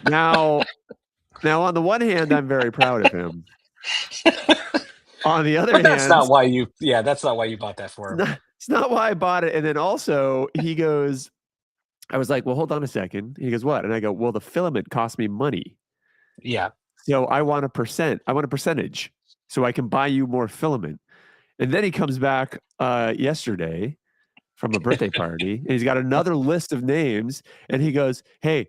Now, on the one hand, I'm very proud of him. On the other But that's hand, not why you. Yeah, that's not why you bought that for him. it's not why I bought it. And then also, he goes, I was like, well, hold on a second. He goes, what? And I go, well, the filament cost me money. Yeah. So I want a percentage so I can buy you more filament. And then he comes back yesterday from a birthday party, and he's got another list of names, and he goes, hey,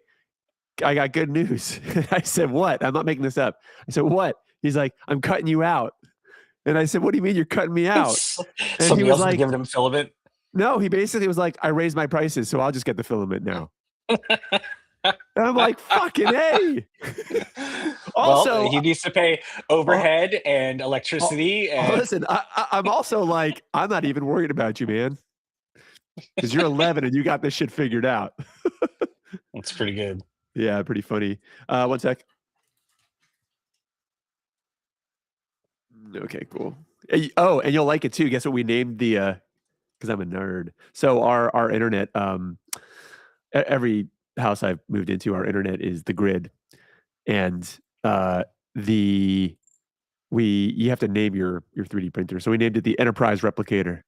I got good news. I said, what? I'm not making this up. I said, what? He's like, I'm cutting you out. And I said, what do you mean you're cutting me out? And he Somebody was else is like, giving him filament. no, he basically was like, I raised my prices, so I'll just get the filament now. And I'm like, fucking A. Also, well, he needs to pay overhead and electricity. And listen, I'm also like, I'm not even worried about you, man. Because you're 11 and you got this shit figured out. That's pretty good. Yeah, pretty funny. One sec. Okay, cool. Oh, and you'll like it too. Guess what we named the because I'm a nerd. So our internet, every house I've moved into, our internet is the grid. And you have to name your 3D printer. So we named it the Enterprise Replicator.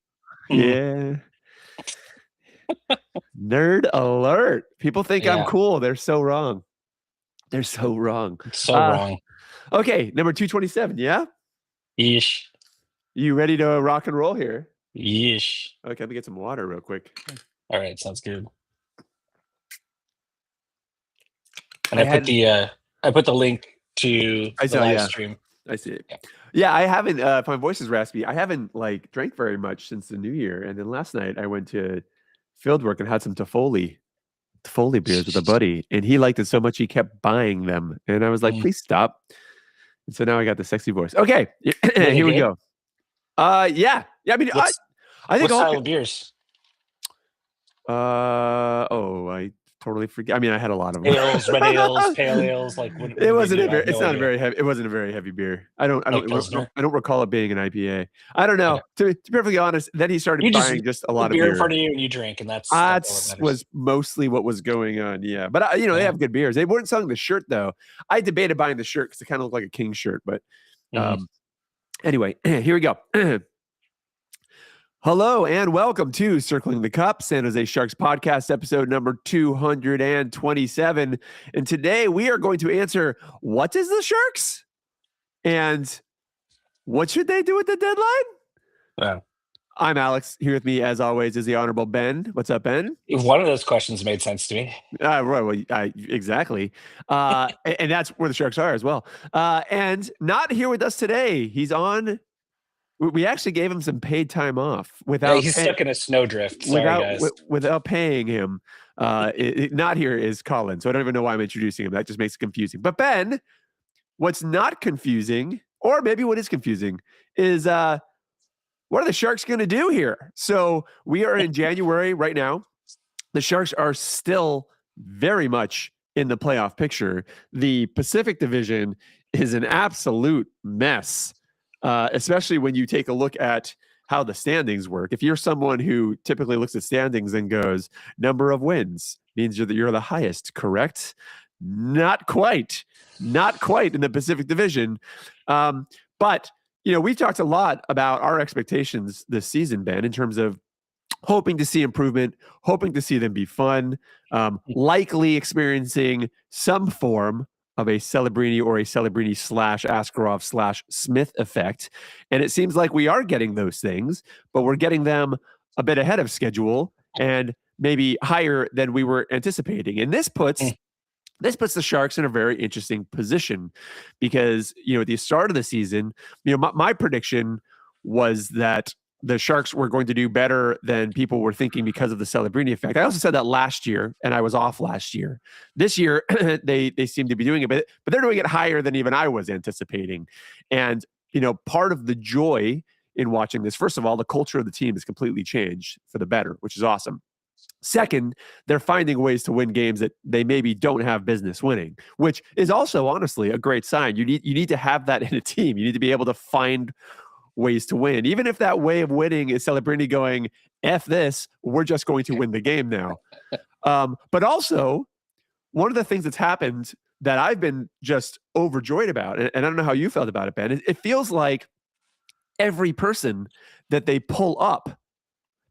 Yeah. Nerd alert. People think I'm cool. They're so wrong. They're so wrong. So wrong. Okay, number 227, yeah? Yeesh. You ready to rock and roll here? Yeesh. Okay, let me get some water real quick. All right, sounds good. And I put the link to the live stream. I see it. Yeah, I haven't if my voice is raspy, I haven't like drank very much since the new year. And then last night I went to Fieldwork and had some Toffoli beers with a buddy, and he liked it so much he kept buying them. And I was like, please stop. And so now I got the sexy voice. Okay, here we go. Yeah. I mean, I think what style of beers? I totally forget. I mean, I had a lot of them. Ales, red ales, pale ales. Like what it wasn't. It's not a very heavy. It wasn't a very heavy beer. I don't recall it being an IPA. I don't know. To be perfectly honest, then he started buying just a lot of beer in front of you, and you drank, and that was mostly what was going on. Yeah, but they have good beers. They weren't selling the shirt though. I debated buying the shirt because it kind of looked like a King shirt. But anyway, here we go. Hello and welcome to Circling the Cup, San Jose Sharks podcast, episode number 227. And today we are going to answer, what is the Sharks? And what should they do at the deadline? Yeah. I'm Alex. Here with me, as always, is the Honorable Ben. What's up, Ben? One of those questions made sense to me. Exactly. And that's where the Sharks are as well. And not here with us today. He's on... We actually gave him some paid time off without. He's stuck in a snowdrift. Sorry, guys. Without paying him. Not here is Colin, so I don't even know why I'm introducing him. That just makes it confusing. But Ben, what's not confusing, or maybe what is confusing, is what are the Sharks going to do here? So we are in January right now. The Sharks are still very much in the playoff picture. The Pacific Division is an absolute mess. Especially when you take a look at how the standings work. If you're someone who typically looks at standings and goes, number of wins means you're the highest, correct? Not quite in the Pacific Division. But, we've talked a lot about our expectations this season, Ben, in terms of hoping to see improvement, hoping to see them be fun, likely experiencing some form of a Celebrini or a Celebrini / Askarov / Smith effect. And it seems like we are getting those things, but we're getting them a bit ahead of schedule and maybe higher than we were anticipating. And this puts the Sharks in a very interesting position because, at the start of the season, my prediction was that the Sharks were going to do better than people were thinking because of the Celebrini effect. I also said that last year, and I was off last year. This year, they seem to be doing it, but they're doing it higher than even I was anticipating. And, part of the joy in watching this, first of all, the culture of the team has completely changed for the better, which is awesome. Second, they're finding ways to win games that they maybe don't have business winning, which is also, honestly, a great sign. You need to have that in a team. You need to be able to find ways to win, even if that way of winning is Celebrini going, F this, we're just going to win the game now. But also, one of the things that's happened that I've been just overjoyed about, and I don't know how you felt about it, Ben. It feels like every person that they pull up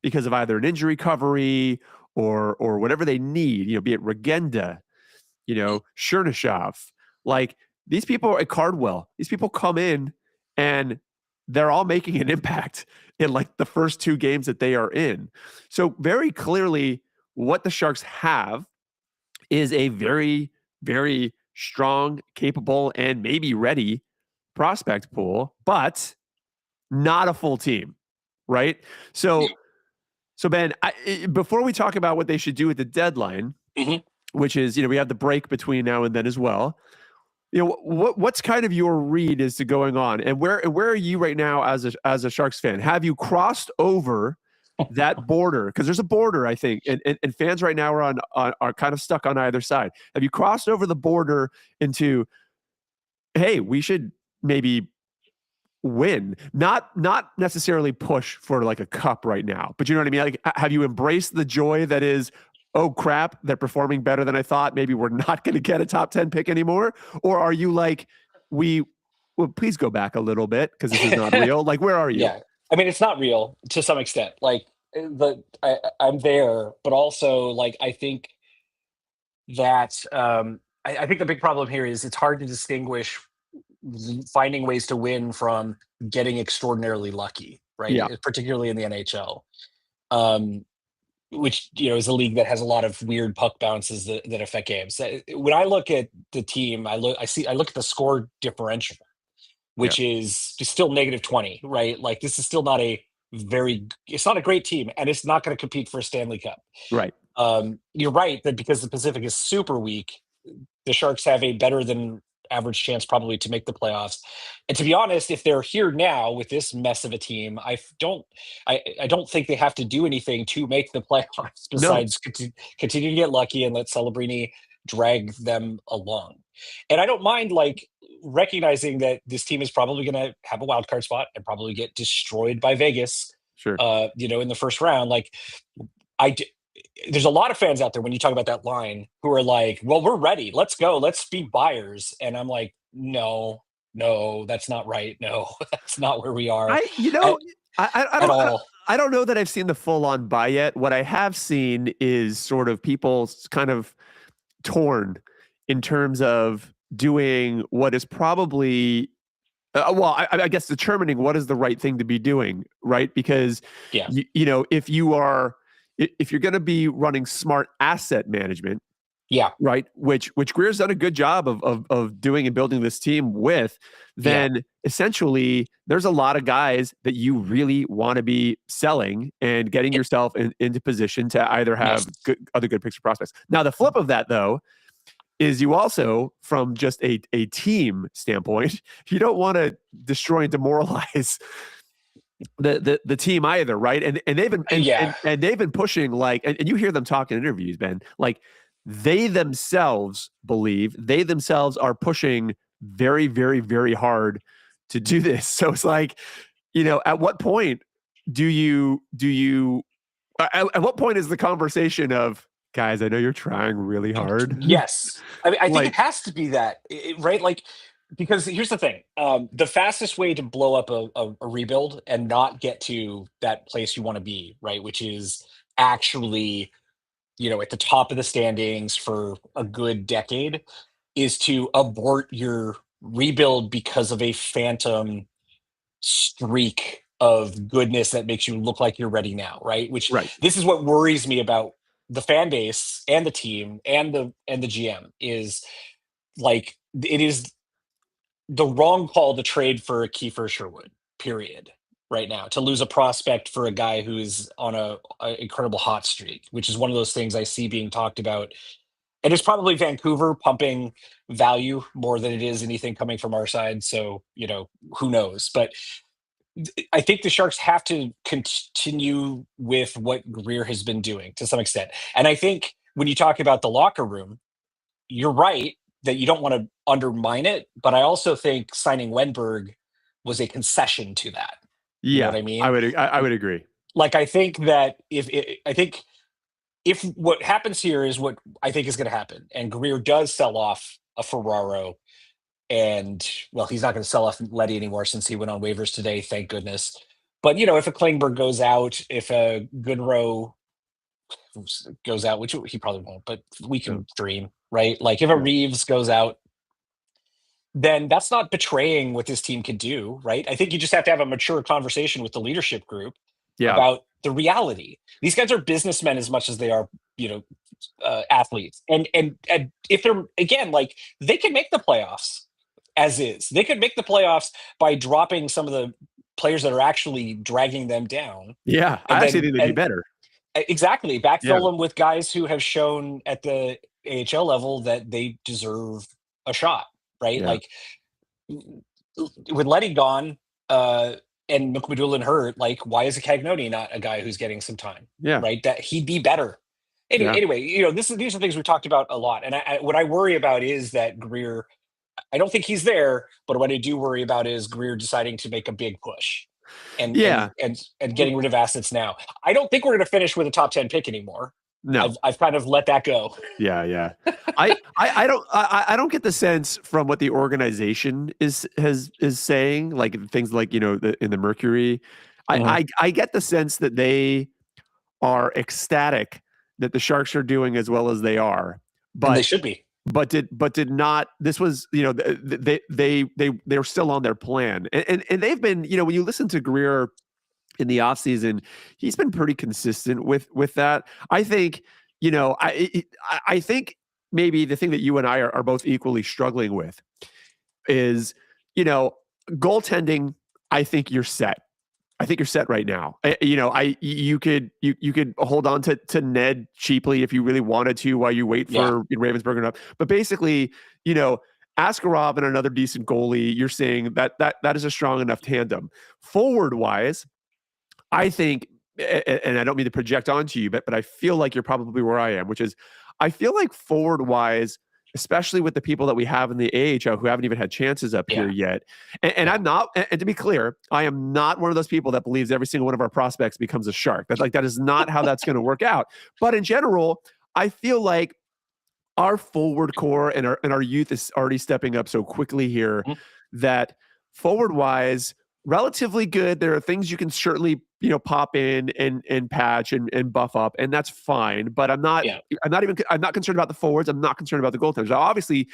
because of either an injury recovery or whatever they need, be it Regenda, Chernyshov, like these people at Cardwell, these people come in and they're all making an impact in like the first 2 games that they are in. So very clearly what the Sharks have is a very, very strong, capable, and maybe ready prospect pool, but not a full team, right? So Ben, before we talk about what they should do at the deadline, which is, we have the break between now and then as well. What's kind of your read as to going on, and where are you right now as a Sharks fan? Have you crossed over that border? Because there's a border, I think, and fans right now are kind of stuck on either side. Have you crossed over the border into, hey, we should maybe win, not necessarily push for like a cup right now, but you know what I mean? Like, have you embraced the joy that is, oh crap, they're performing better than I thought, maybe we're not going to get a top 10 pick anymore? Or are you like, please go back a little bit because this is not real? Like, where are you? Yeah, I mean, it's not real to some extent. Like, I'm there, but also like I think that I think the big problem here is it's hard to distinguish finding ways to win from getting extraordinarily lucky, right? Yeah. Particularly in the NHL, which is a league that has a lot of weird puck bounces that affect games. When I look at the team, I look at the score differential, which is still -20, right? Like this is still not it's not a great team, and it's not going to compete for a Stanley Cup. Right. You're right that because the Pacific is super weak, the Sharks have a better than average chance probably to make the playoffs. And to be honest, if they're here now with this mess of a team, I don't think they have to do anything to make the playoffs besides continue to get lucky and let Celebrini drag them along. And I don't mind like recognizing that this team is probably going to have a wild card spot and probably get destroyed by Vegas. Sure. In the first round. Like there's a lot of fans out there when you talk about that line who are like, well, we're ready. Let's go. Let's be buyers. And I'm like, no, that's not right. No, that's not where we are. I don't know that I've seen the full on buy yet. What I have seen is sort of people kind of torn in terms of doing what is probably I guess determining what is the right thing to be doing, right? Because if you're going to be running smart asset management, right, which Greer's done a good job of doing and building this team with, then essentially there's a lot of guys that you really want to be selling and getting yourself into position to either have other good picks or prospects. Now the flip of that though is you also, from just a team standpoint, you don't want to destroy and demoralize the team either, right? And they've been and they've been pushing like, and you hear them talk in interviews, Ben, like they themselves are pushing very, very, very hard to do this. So it's like, at what point at what point is the conversation of, guys, I know you're trying really hard. Yes. I mean, I think it has to be that, right? Like, because here's the thing. The fastest way to blow up a rebuild and not get to that place you want to be, right, which is actually, at the top of the standings for a good decade, is to abort your rebuild because of a phantom streak of goodness that makes you look like you're ready now, right? This is what worries me about the fan base and the team and the GM is like, it is the wrong call to trade for a Kiefer Sherwood, period, right now, to lose a prospect for a guy who is on a incredible hot streak, which is one of those things I see being talked about. And it's probably Vancouver pumping value more than it is anything coming from our side. So, who knows? But I think the Sharks have to continue with what Greer has been doing to some extent. And I think when you talk about the locker room, you're right that you don't want to undermine it. But I also think signing Wenberg was a concession to that. You know what I mean? I would agree. Like, I think that if what happens here is what I think is going to happen, and Greer does sell off a Ferraro, and well, he's not going to sell off Letty anymore since he went on waivers today, thank goodness. But if a Klingberg goes out, if a Goodrow goes out, which he probably won't, but we Yeah. can dream, right? Like if a Reeves goes out, then that's not betraying what this team can do, right? I think you just have to have a mature conversation with the leadership group Yeah. about the reality. These guys are businessmen as much as they are, athletes. And if they're, again, like, they can make the playoffs as is. They could make the playoffs by dropping some of the players that are actually dragging them down. Yeah. I actually think they'd be better. Exactly. Backfill them with guys who have shown at the AHL level that they deserve a shot, right? Yeah. Like, with Letty gone, and McMadullin hurt, like, why is a Cagnoni not a guy who's getting some time? Yeah. Right? That he'd be better. Anyway, these are things we talked about a lot. And what I worry about is that Greer, I don't think he's there, but what I do worry about is Greer deciding to make a big push and getting rid of assets now. I don't think we're going to finish with a top 10 pick anymore. No, I've kind of let that go. Yeah. I don't get the sense from what the organization is saying, like things like, in the Mercury. I get the sense that they are ecstatic that the Sharks are doing as well as they are, but and they should be. But did not. This was, they're still on their plan, and they've been, when you listen to Greer in the offseason, he's been pretty consistent with that. I think, I think maybe the thing that you and I are both equally struggling with is, goaltending. I think you're set. I think you're set right now. You could hold on to Ned cheaply if you really wanted to while you wait for Ravensburger up. But basically, Askarov and another decent goalie, you're saying that is a strong enough tandem. Forward wise, I think, and I don't mean to project onto you, but I feel like you're probably where I am, which is I feel like forward wise, especially with the people that we have in the AHL who haven't even had chances up here yet. And I'm not, and to be clear, I am not one of those people that believes every single one of our prospects becomes a Shark. That is not how that's going to work out. But in general, I feel like our forward core and our youth is already stepping up so quickly here that forward wise, relatively good. There are things you can certainly, pop in and patch and buff up, and that's fine. But I'm not concerned about the forwards. I'm not concerned about the goaltenders. Obviously,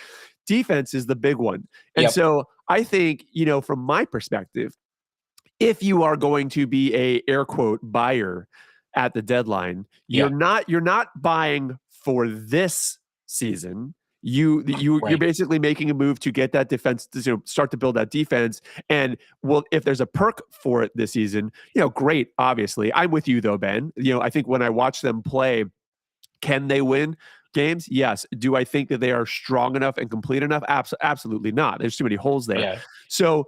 defense is the big one. And so I think, from my perspective, if you are going to be a air quote buyer at the deadline, you're not buying for this season. You're basically making a move to get that defense to start to build that defense. And if there's a perk for it this season, great. Obviously, I'm with you though, Ben. I think when I watch them play, can they win games? Yes. Do I think that they are strong enough and complete enough? Absolutely not. There's too many holes there. Yeah. So,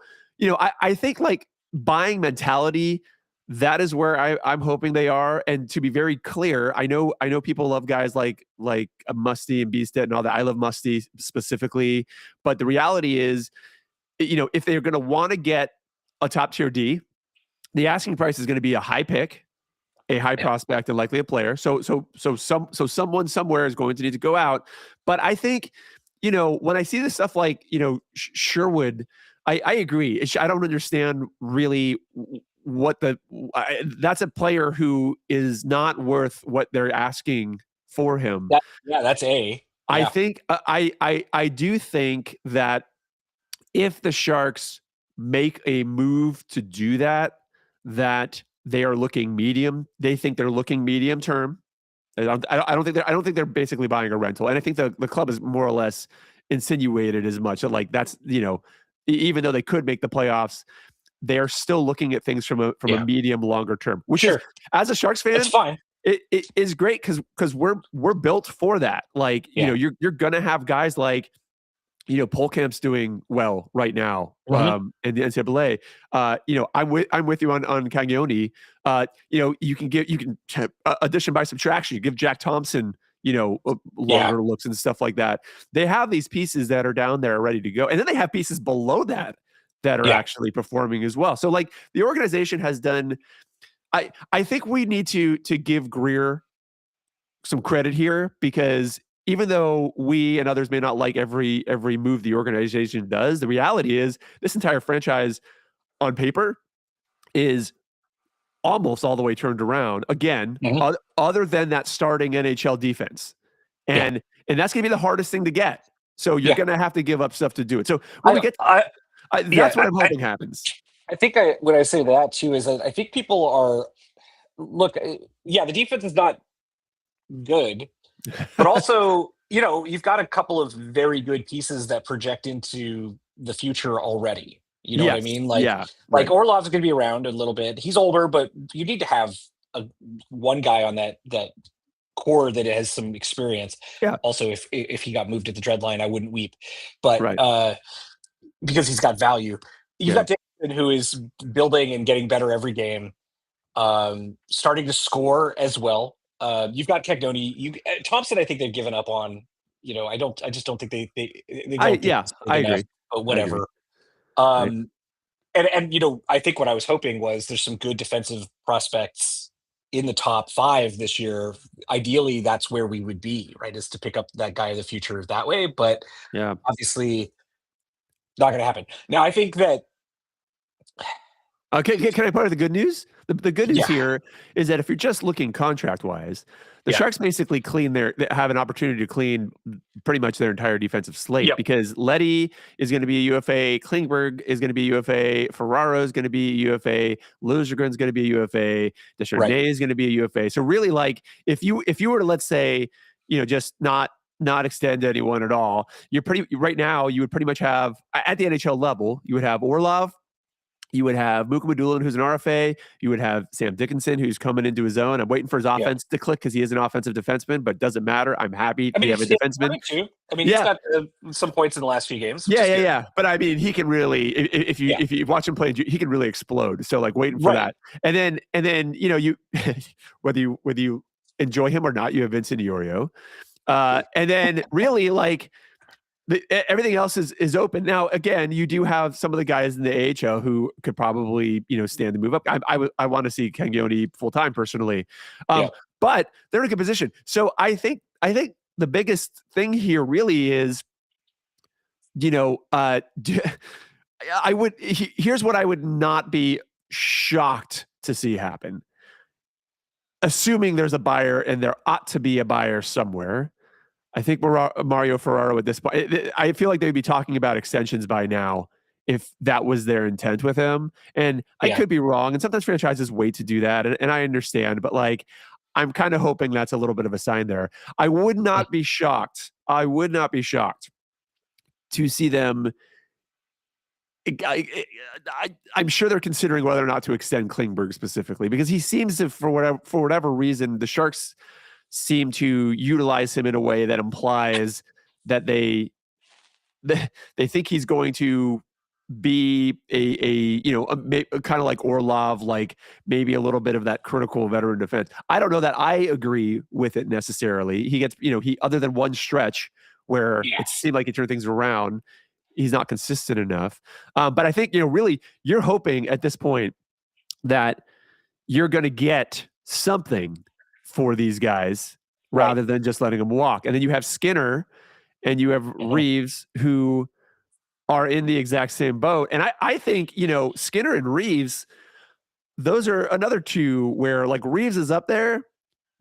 I think like buying mentality, that is where I'm hoping they are. And to be very clear, I know people love guys like Musty and Beasted and all that. I love Musty specifically, but the reality is, if they're going to want to get a top tier D, the asking price is going to be a high pick, a high prospect, and likely a player. So someone somewhere is going to need to go out. But I think, when I see this stuff like, Sherwood, I agree. I don't understand really that's a player who is not worth what they're asking for him. That's I think I do think that if the Sharks make a move to do that they are looking medium. They think they're looking medium term. I don't think they're basically buying a rental. And I think the club is more or less insinuated as much. Like that's, even though they could make the playoffs, they are still looking at things from a medium longer term, which is, as a Sharks fan, it's fine. It is great because we're built for that. Like, you're gonna have guys like, Polkamp's doing well right now in the NCAA. I'm with you on Cagnoni. You can addition by subtraction. You give Jack Thompson, longer looks and stuff like that. They have these pieces that are down there ready to go, and then they have pieces below that are actually performing as well. So like the organization has done, I think we need to give Greer some credit here because even though we and others may not like every move the organization does, the reality is this entire franchise on paper is almost all the way turned around. Again, Mhm. other than that starting NHL defense, Yeah. and that's going to be the hardest thing to get. So you're Yeah. going to have to give up stuff to do it. So when we get, Yeah, that's what I'm hoping happens. I think what I say to that too is that I think people are look. Yeah, the defense is not good, but also you've got a couple of very good pieces that project into the future already. You know what I Yes. mean? Yeah. Like Right. Orlov's going to be around a little bit. He's older, but you need to have one guy on that core that has some experience. Yeah. Also, if he got moved at the deadline, I wouldn't weep, but Right. because he's got value. You've Yeah. got Dickinson, who is building and getting better every game, starting to score as well. You've got Cagnoni. Thompson. I think they've given up on. I just don't think they don't think he's I big enough. agree. But I agree. whatever. Right. Um, and I think what I was hoping was there's some good defensive prospects in the top 5 this year. Ideally, that's where we would be, right? Is to pick up that guy of the future that way. But Yeah. obviously, not going to happen. Now, I think that Okay, can I part of the good news? The good news yeah, here is that if you're just looking contract wise, the yeah, Sharks basically they have an opportunity to clean pretty much their entire defensive slate yep, because Letty is going to be a UFA, Klingberg is going to be UFA, Ferraro is going to be a UFA, Luzergren is going to be a UFA, right, Descharnais is going to be a UFA. So really, like if you were to, let's say, just not extend anyone at all, you're pretty right now. You would pretty much have at the NHL level, you would have Orlov. You would have Muka Madulin, who's an RFA. You would have Sam Dickinson, who's coming into his own. I'm waiting for his yeah. offense to click because he is an offensive defenseman, but doesn't matter. I'm happy I we mean, have a it's defenseman. starting to. I mean, he's Yeah, got some points in the last few games, which yeah, is yeah, good. yeah. But I mean, he can really, Yeah, if you watch him play, he can really explode. So like waiting for right. that, and then you whether you enjoy him or not, you have Vincent Iorio, and then really like everything else is open now. Again, you do have some of the guys in the AHL who could probably stand to move up. I want to see Cagnoni full time personally, Yeah, but they're in a good position. So I think the biggest thing here really is I would here's what I would not be shocked to see happen, assuming there's a buyer and there ought to be a buyer somewhere. I think Mario Ferraro at this point, I feel like they'd be talking about extensions by now if that was their intent with him. And I yeah. could be wrong. And sometimes franchises wait to do that. And I understand, but like, I'm kind of hoping that's a little bit of a sign there. I would Mm. not be shocked. I would not be shocked to see them. I'm sure they're considering whether or not to extend Klingberg specifically because he seems to, for whatever reason, the Sharks seem to utilize him in a way that implies that they think he's going to be a kind of like Orlov, like maybe a little bit of that critical veteran defense. I don't know that I agree with it necessarily. He gets, he other than one stretch where Yeah, it seemed like he turned things around, he's not consistent enough. But I think really you're hoping at this point that you're going to get something for these guys right. rather than just letting them walk. And then you have Skinner and you have Mhm. Reeves who are in the exact same boat. And I think, Skinner and Reeves, those are another two where like Reeves is up there,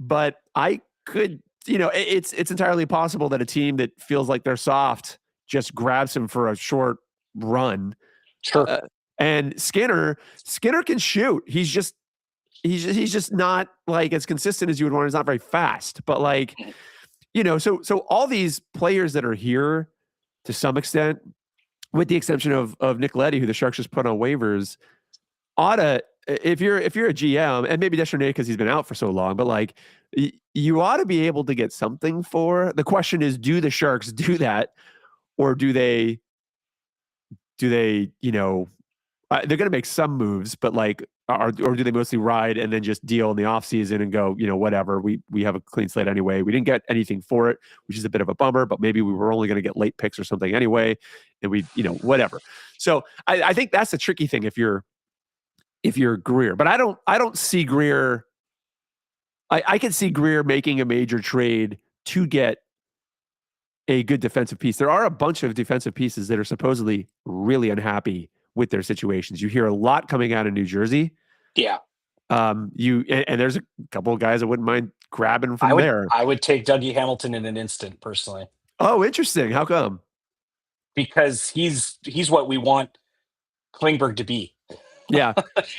but I could, it's entirely possible that a team that feels like they're soft just grabs him for a short run. Sure. Uh, and Skinner can shoot. He's just not like as consistent as you would want. He's not very fast, but like, Mhm. so all these players that are here to some extent, with the exception of Nick Leddy, who the Sharks just put on waivers, oughta if you're a GM and maybe Descharnais because he's been out for so long, but like you ought to be able to get something for. The question is, do the Sharks do that, or do they they're going to make some moves, but like, or do they mostly ride and then just deal in the offseason and go, whatever, we have a clean slate anyway. We didn't get anything for it, which is a bit of a bummer, but maybe we were only going to get late picks or something anyway. And we, whatever. So I think that's the tricky thing if you're Greer, but I don't see Greer. I can see Greer making a major trade to get a good defensive piece. There are a bunch of defensive pieces that are supposedly really unhappy with their situations. You hear a lot coming out of New Jersey. Yeah. And there's a couple of guys I wouldn't mind grabbing from there. I would take Dougie Hamilton in an instant, personally. Oh, interesting. How come? Because he's what we want Klingberg to be. Yeah.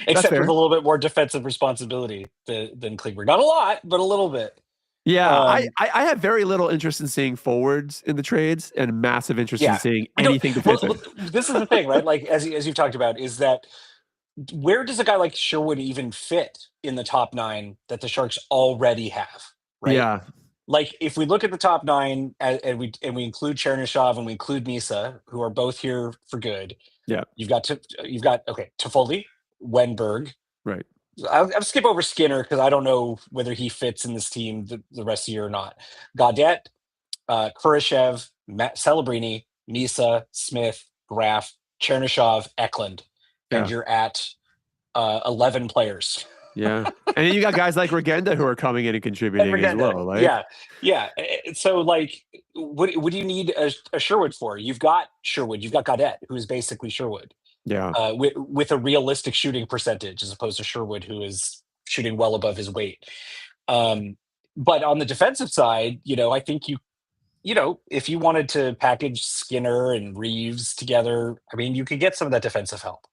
Except with a little bit more defensive responsibility than Klingberg. Not a lot, but a little bit. Yeah, I have very little interest in seeing forwards in the trades and massive interest in seeing anything defensive. Well, this is the thing, right? Like, as you've talked about, is that where does a guy like Sherwood even fit in the top 9 that the Sharks already have, right? Yeah. Like, if we look at the top 9 and we include Chernyshov and we include Misa, who are both here for good. Yeah. You've got Toffoli, Wenberg. Right. I'll skip over Skinner because I don't know whether he fits in this team the rest of the year or not. Gaudette, Kurashev, Celebrini, Misa, Smith, Graf, Chernyshov, Eklund. And you're at 11 players. Yeah. And then you got guys like Regenda who are coming in and contributing as well. Like, yeah. So, like, what do you need a Sherwood for? You've got Sherwood. You've got Gaudette, who is basically Sherwood. Yeah. With a realistic shooting percentage, as opposed to Sherwood, who is shooting well above his weight. But on the defensive side, I think if you wanted to package Skinner and Reeves together, I mean, you could get some of that defensive help.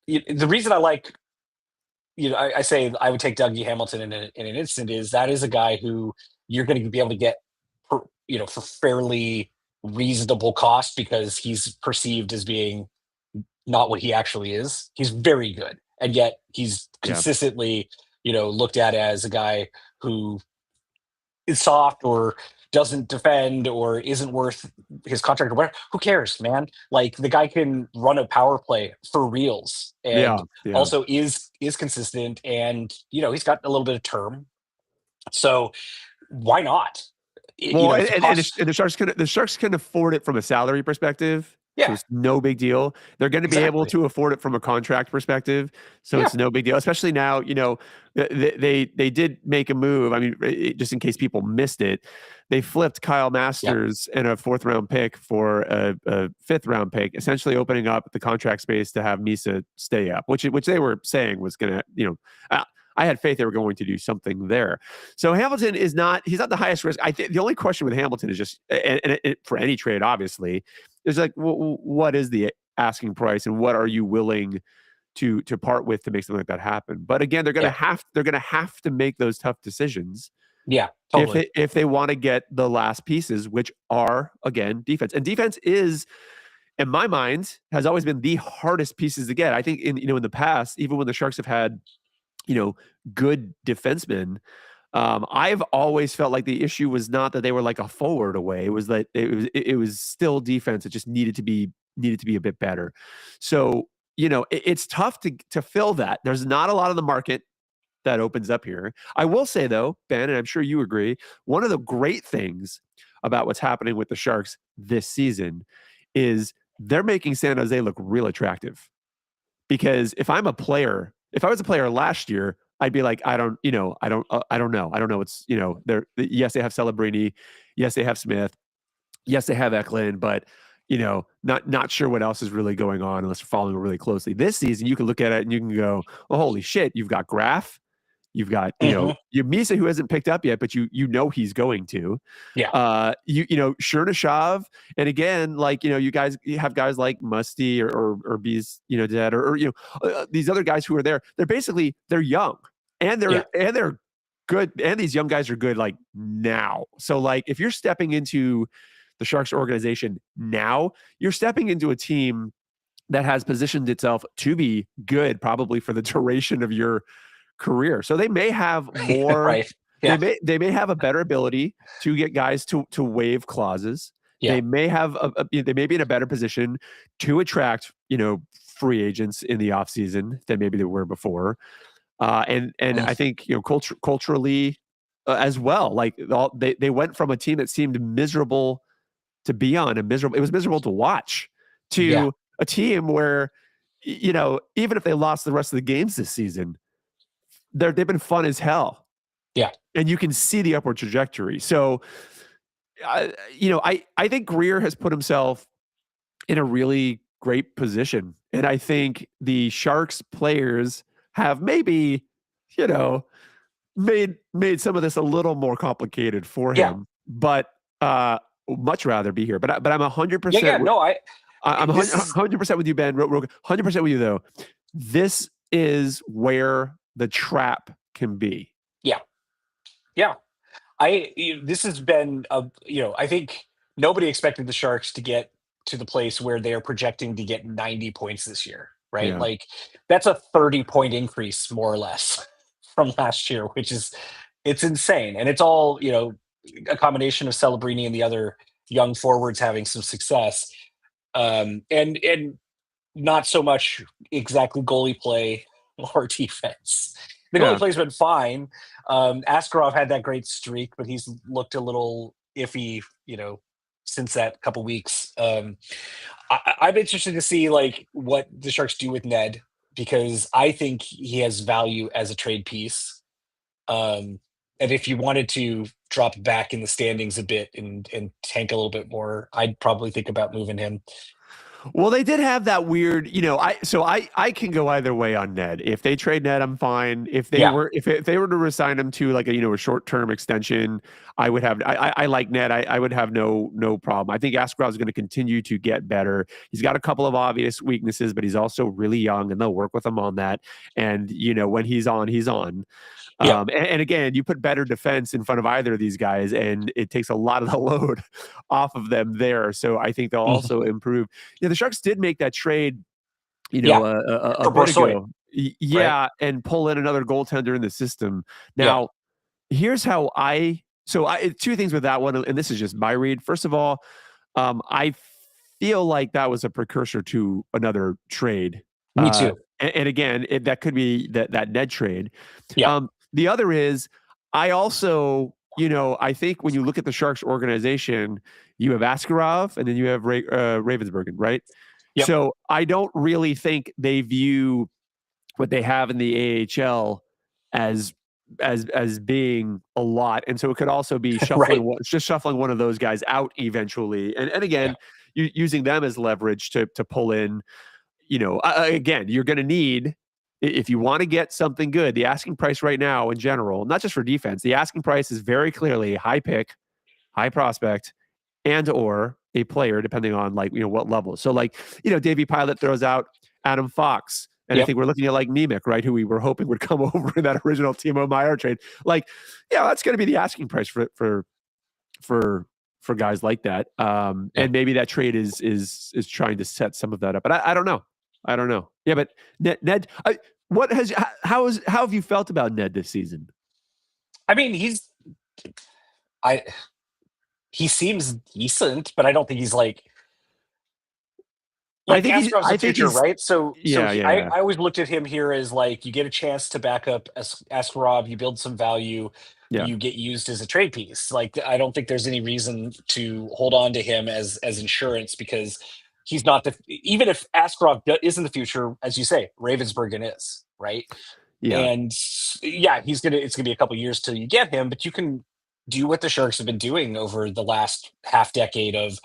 The reason I like, I say I would take Dougie Hamilton in an instant is that is a guy who you're going to be able to get, for fairly reasonable cost because he's perceived as being not what he actually is. He's very good, and yet he's consistently, looked at as a guy who is soft or doesn't defend or isn't worth his contract or whatever. Who cares, man? Like, the guy can run a power play for reals and also is consistent, and he's got a little bit of term. So why not? Well, and the Sharks can afford it from a salary perspective. Yeah. So it's no big deal. They're going to be able to afford it from a contract perspective. So it's no big deal, especially now, they did make a move. I mean, just in case people missed it, they flipped Kyle Masters and a 4th round pick for a 5th round pick, essentially opening up the contract space to have Misa stay up, which they were saying was going to, I had faith they were going to do something there. So Hamilton he's not the highest risk. I think the only question with Hamilton is just, and for any trade, obviously, is like, what is the asking price and what are you willing to part with to make something like that happen? But again, they're going to have to make those tough decisions. Yeah, totally. If they want to get the last pieces, which are, again, defense. And defense is, in my mind, has always been the hardest pieces to get. I think in the past, even when the Sharks have had good defensemen, I've always felt like the issue was not that they were like a forward away. It was that it was still defense. It just needed to be a bit better. So, it's tough to fill that. There's not a lot of the market that opens up here. I will say though, Ben, and I'm sure you agree, one of the great things about what's happening with the Sharks this season is they're making San Jose look real attractive. Because if I was a player last year, I'd be like, I don't know. It's, yes, they have Celebrini. Yes, they have Smith. Yes, they have Eklund, but, not sure what else is really going on unless you're following it really closely. This season, you can look at it and you can go, oh, holy shit, you've got Graf. You've got, your Misa, who hasn't picked up yet, but he's going to. Yeah. Chernyshov. And again, like, you have guys like Musty or Bees, Dead or these other guys who are there. They're young and they're good. And these young guys are good like now. So like, if you're stepping into the Sharks organization now, you're stepping into a team that has positioned itself to be good, probably for the duration of your career. So they may have more, right. Yeah. They may have a better ability to get guys to waive clauses. Yeah. They may have they may be in a better position to attract, free agents in the offseason than maybe they were before. And I think, culturally as well, like they went from a team that seemed miserable to be on it was miserable to watch to a team where, even if they lost the rest of the games this season, they've been fun as hell. Yeah. And you can see the upward trajectory. So I think Greer has put himself in a really great position, and I think the Sharks players have maybe, you know, made some of this a little more complicated for Yeah, him, but much rather be here. But I'm yeah, 100%. yeah. No, I'm this is 100% with you, Ben. 100% with you though. This is where the trap can be. yeah, yeah. This has been I think nobody expected the Sharks to get to the place where they are projecting to get 90 points this year, right? Yeah, Like that's a 30-point increase more or less from last year, which is it's insane. And it's all, a combination of Celebrini and the other young forwards having some success. And not so much exactly goalie play or defense. The goalie yeah. play's been fine. Askarov had that great streak, but he's looked a little iffy, since that couple weeks. I'm interested to see like what the Sharks do with Ned because I think he has value as a trade piece. And if you wanted to drop back in the standings a bit and tank a little bit more, I'd probably think about moving him. Well, they did have that weird, I can go either way on Ned. If they trade Ned, I'm fine. If they Yeah, were if they were to resign him to like a short term extension, I would have I like Ned. I would have no problem. I think Askarov is going to continue to get better. He's got a couple of obvious weaknesses, but he's also really young, and they'll work with him on that. And when he's on, he's on. yeah. And again, you put better defense in front of either of these guys, and it takes a lot of the load off of them there. So I think they'll Mhm. also improve. The Sharks did make that trade, Yeah, a for bit Borsoi, ago. right? Yeah, and pull in another goaltender in the system. Yeah. Now, here's how I two things with that one, and this is just my read. First of all, I feel like that was a precursor to another trade. Me too. And again, that could be that Ned trade. Yeah. The other is, I also, I think when you look at the Sharks organization, you have Askarov and then you have Ravensburgen, right? Yep. So I don't really think they view what they have in the AHL as being a lot, and so it could also be Right. shuffling one of those guys out eventually, and Yeah. again, using them as leverage to pull in. Again, you're going to need, if you want to get something good, the asking price right now in general, not just for defense, the asking price is very clearly a high pick, high prospect, and or a player, depending on what level. So Davey Pilot throws out Adam Fox. And I Yep. think we're looking at like Nemec, right? Who we were hoping would come over in that original Timo Meier trade. That's going to be the asking price for guys like that. Yeah. And maybe that trade is trying to set some of that up. But I don't know. I don't know. Yeah, but Ned, how have you felt about Ned this season? I mean, he seems decent, but I don't think he's like Askarov's the future, right? Yeah. I always looked at him here as like you get a chance to back up Askarov, you build some value, Yeah. you get used as a trade piece. Like I don't think there's any reason to hold on to him as insurance because he's not even if Askarov is in the future, as you say, Ravensburgen is, right? Yeah. And yeah, it's gonna be a couple years till you get him, but you can do what the Sharks have been doing over the last half decade of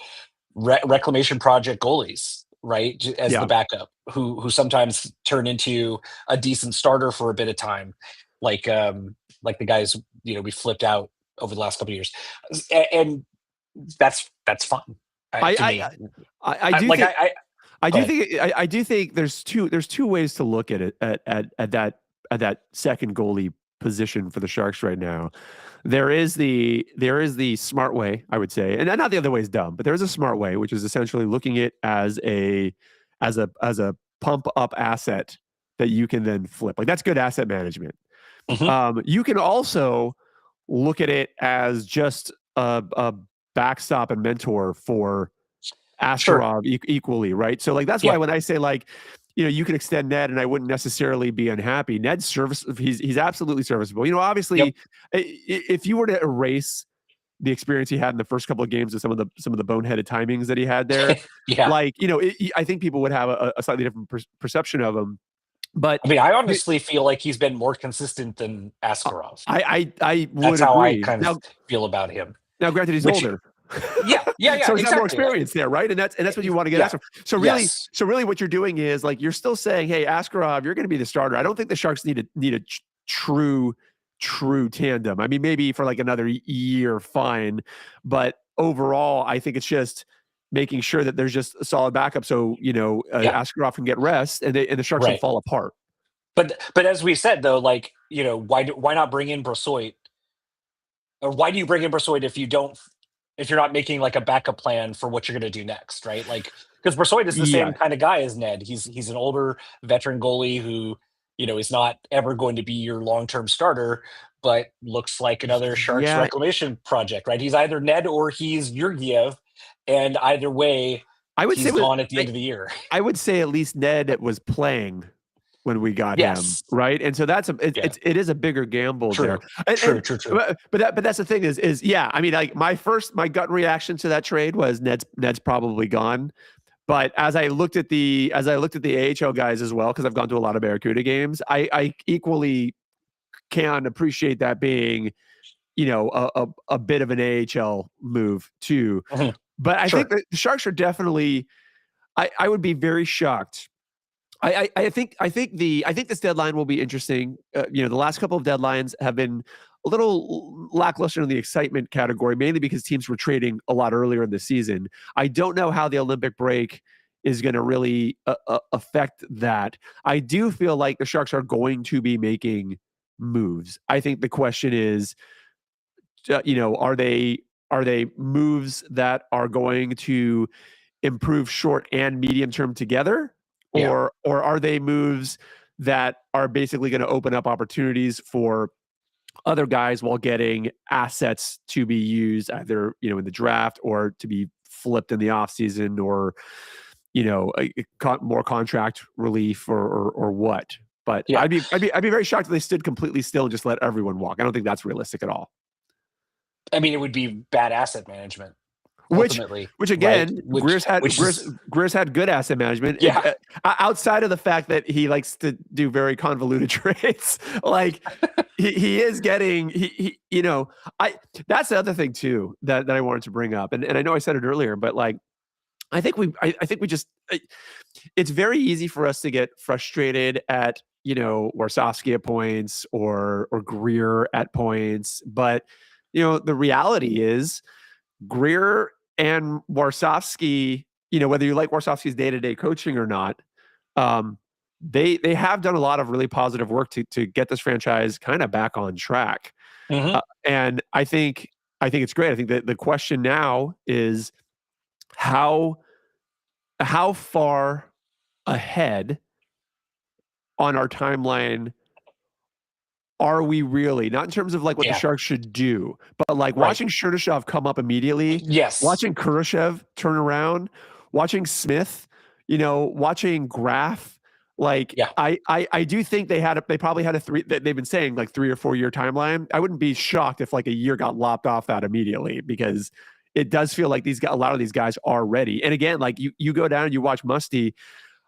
reclamation project goalies, right? As the Yeah. backup, who sometimes turn into a decent starter for a bit of time, like the guys we flipped out over the last couple of years, and that's fun. To me. I do like think I I go do ahead. think I do think there's two ways to look at it at that second goalie position for the Sharks right now. There is the smart way, I would say, and not the other way is dumb, but there is a smart way, which is essentially looking at as a pump up asset that you can then flip. Like that's good asset management. Mhm. You can also look at it as just a backstop and mentor for Sure. Askarov equally, right? So that's Yeah. why when I say you can extend Ned and I wouldn't necessarily be unhappy. Ned's he's absolutely serviceable. Yep. Obviously, if you were to erase the experience he had in the first couple of games of some of the boneheaded timings that he had there, Yeah. I think people would have a slightly different perception of him. But I mean, I honestly feel like he's been more consistent than Askarov. I would That's how I agree. kind of feel about him. Now, granted, he's Which older. So he's got more exactly. experience there, right? And that's what you want to get Askarov. So really, what you're doing is like you're still saying, hey, Askarov, you're going to be the starter. I don't think the Sharks need a true tandem. I mean, maybe for like another year, fine, but overall, I think it's just making sure that there's just a solid backup, so Askarov can get rest, and the Sharks don't fall apart. But as we said though, like why not bring in Brossoit, or why do you bring in Brossoit if you're not making like a backup plan for what you're going to do next, right? Like, because Brossoit is the same kind of guy as Ned. He's an older veteran goalie who is not ever going to be your long-term starter, but looks like another Sharks reclamation project, right? He's either Ned or he's Georgiev, and either way, I would he's say gone at the end of the year. I would say at least Ned was playing when we got him, right? And so it is a bigger gamble there. True. But that's the thing is I mean, like my gut reaction to that trade was Ned's probably gone. But as I looked at the AHL guys as well, because I've gone to a lot of Barracuda games, I equally can appreciate that being, a bit of an AHL move too. Mm-hmm. But I think that the Sharks are definitely. I would be very shocked. I think this deadline will be interesting. The last couple of deadlines have been a little lackluster in the excitement category, mainly because teams were trading a lot earlier in the season. I don't know how the Olympic break is going to really affect that. I do feel like the Sharks are going to be making moves. I think the question is, are they moves that are going to improve short and medium term together? Or are they moves that are basically going to open up opportunities for other guys while getting assets to be used either, in the draft or to be flipped in the offseason, or, more contract relief or what? But I'd be very shocked if they stood completely still and just let everyone walk. I don't think that's realistic at all. I mean, it would be bad asset management. Which again, right? Greer's had good asset management. Yeah. Outside of the fact that he likes to do very convoluted trades, like he is getting that's the other thing too that I wanted to bring up, and I know I said it earlier, but like I think we just it's very easy for us to get frustrated at Warsofsky at points or Greer at points, but the reality is Greer and Warsofsky, whether you like Warsofsky's day-to-day coaching or not, they have done a lot of really positive work to get this franchise kind of back on track. Mm-hmm. And I think it's great. I think that the question now is how far ahead on our timeline are we really, not in terms of like what the Sharks should do, but like watching Chernyshov come up immediately, watching Kurashev turn around, watching Smith, watching Graf, like I do think they probably had they've been saying like 3 or 4 year timeline. I wouldn't be shocked if like a year got lopped off that immediately, because it does feel like a lot of these guys are ready. And again, like you go down and you watch Musty,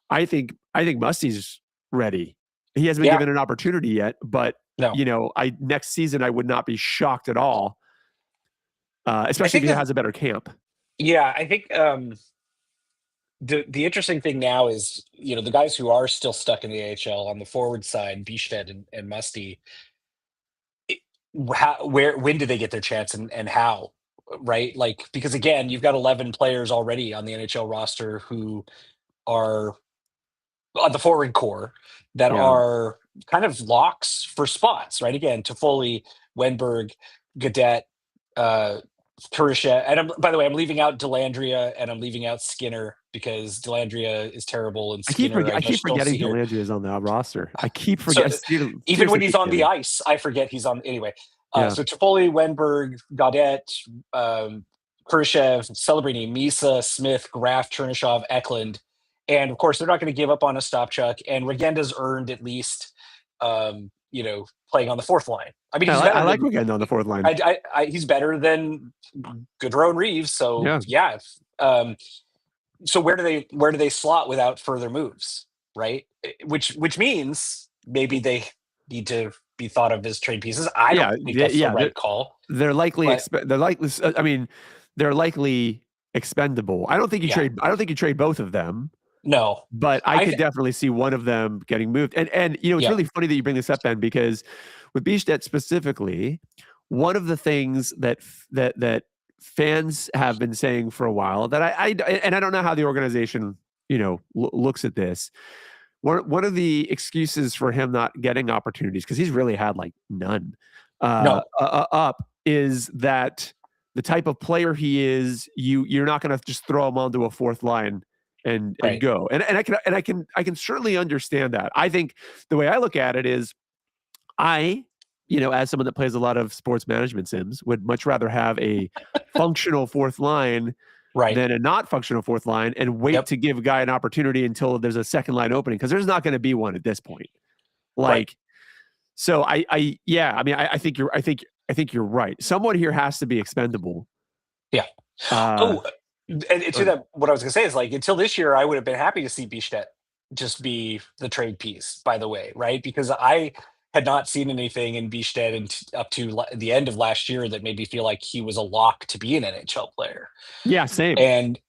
I think Musty's ready. He hasn't been given an opportunity yet, but next season I would not be shocked at all, especially if he has a better camp. Yeah, I think the interesting thing now is the guys who are still stuck in the AHL on the forward side, Bjugstad and Musty. When do they get their chance and how? Right, like, because again, you've got 11 players already on the NHL roster who are on the forward core that are kind of locks for spots, right? Again, Toffoli, Wenberg, Gaudette, Kurashev, and by the way, I'm leaving out Dellandrea and I'm leaving out Skinner because Dellandrea is terrible and Skinner. I keep forgetting Dellandrea is on the roster. I keep forgetting. Even when he's on the ice, I forget he's on. Anyway, so Toffoli, Wenberg, Gaudette, Kurashev, Celebrini, Misa, Smith, Graf, Chernyshov, Eklund. And of course, they're not going to give up on a Ostapchuk. And Regenda's earned at least, playing on the fourth line. I mean, I like Regenda on the fourth line. He's better than Gaudreau and Reeves. So so where do they slot without further moves, right? Which means maybe they need to be thought of as trade pieces. I don't think that's the right call. They're likely. I mean, they're likely expendable. I don't think you Yeah. trade both of them. No. But I could definitely see one of them getting moved. And it's really funny that you bring this up, Ben, because with Bjorkstedt specifically, one of the things that fans have been saying for a while that I don't know how the organization looks at this. One of the excuses for him not getting opportunities, because he's really had like none, up, is that the type of player he is, you're not going to just throw him onto a fourth line and go. And I can certainly understand that. I think the way I look at it is, as someone that plays a lot of sports management sims, would much rather have a functional fourth line than a not functional fourth line, and wait to give a guy an opportunity until there's a second line opening, because there's not going to be one at this point. So I think you're right. Someone here has to be expendable. Yeah. And to that, what I was going to say is, like, until this year, I would have been happy to see Bjorkstedt just be the trade piece, by the way, right? Because I had not seen anything in Bjorkstedt up to the end of last year that made me feel like he was a lock to be an NHL player. Yeah, same.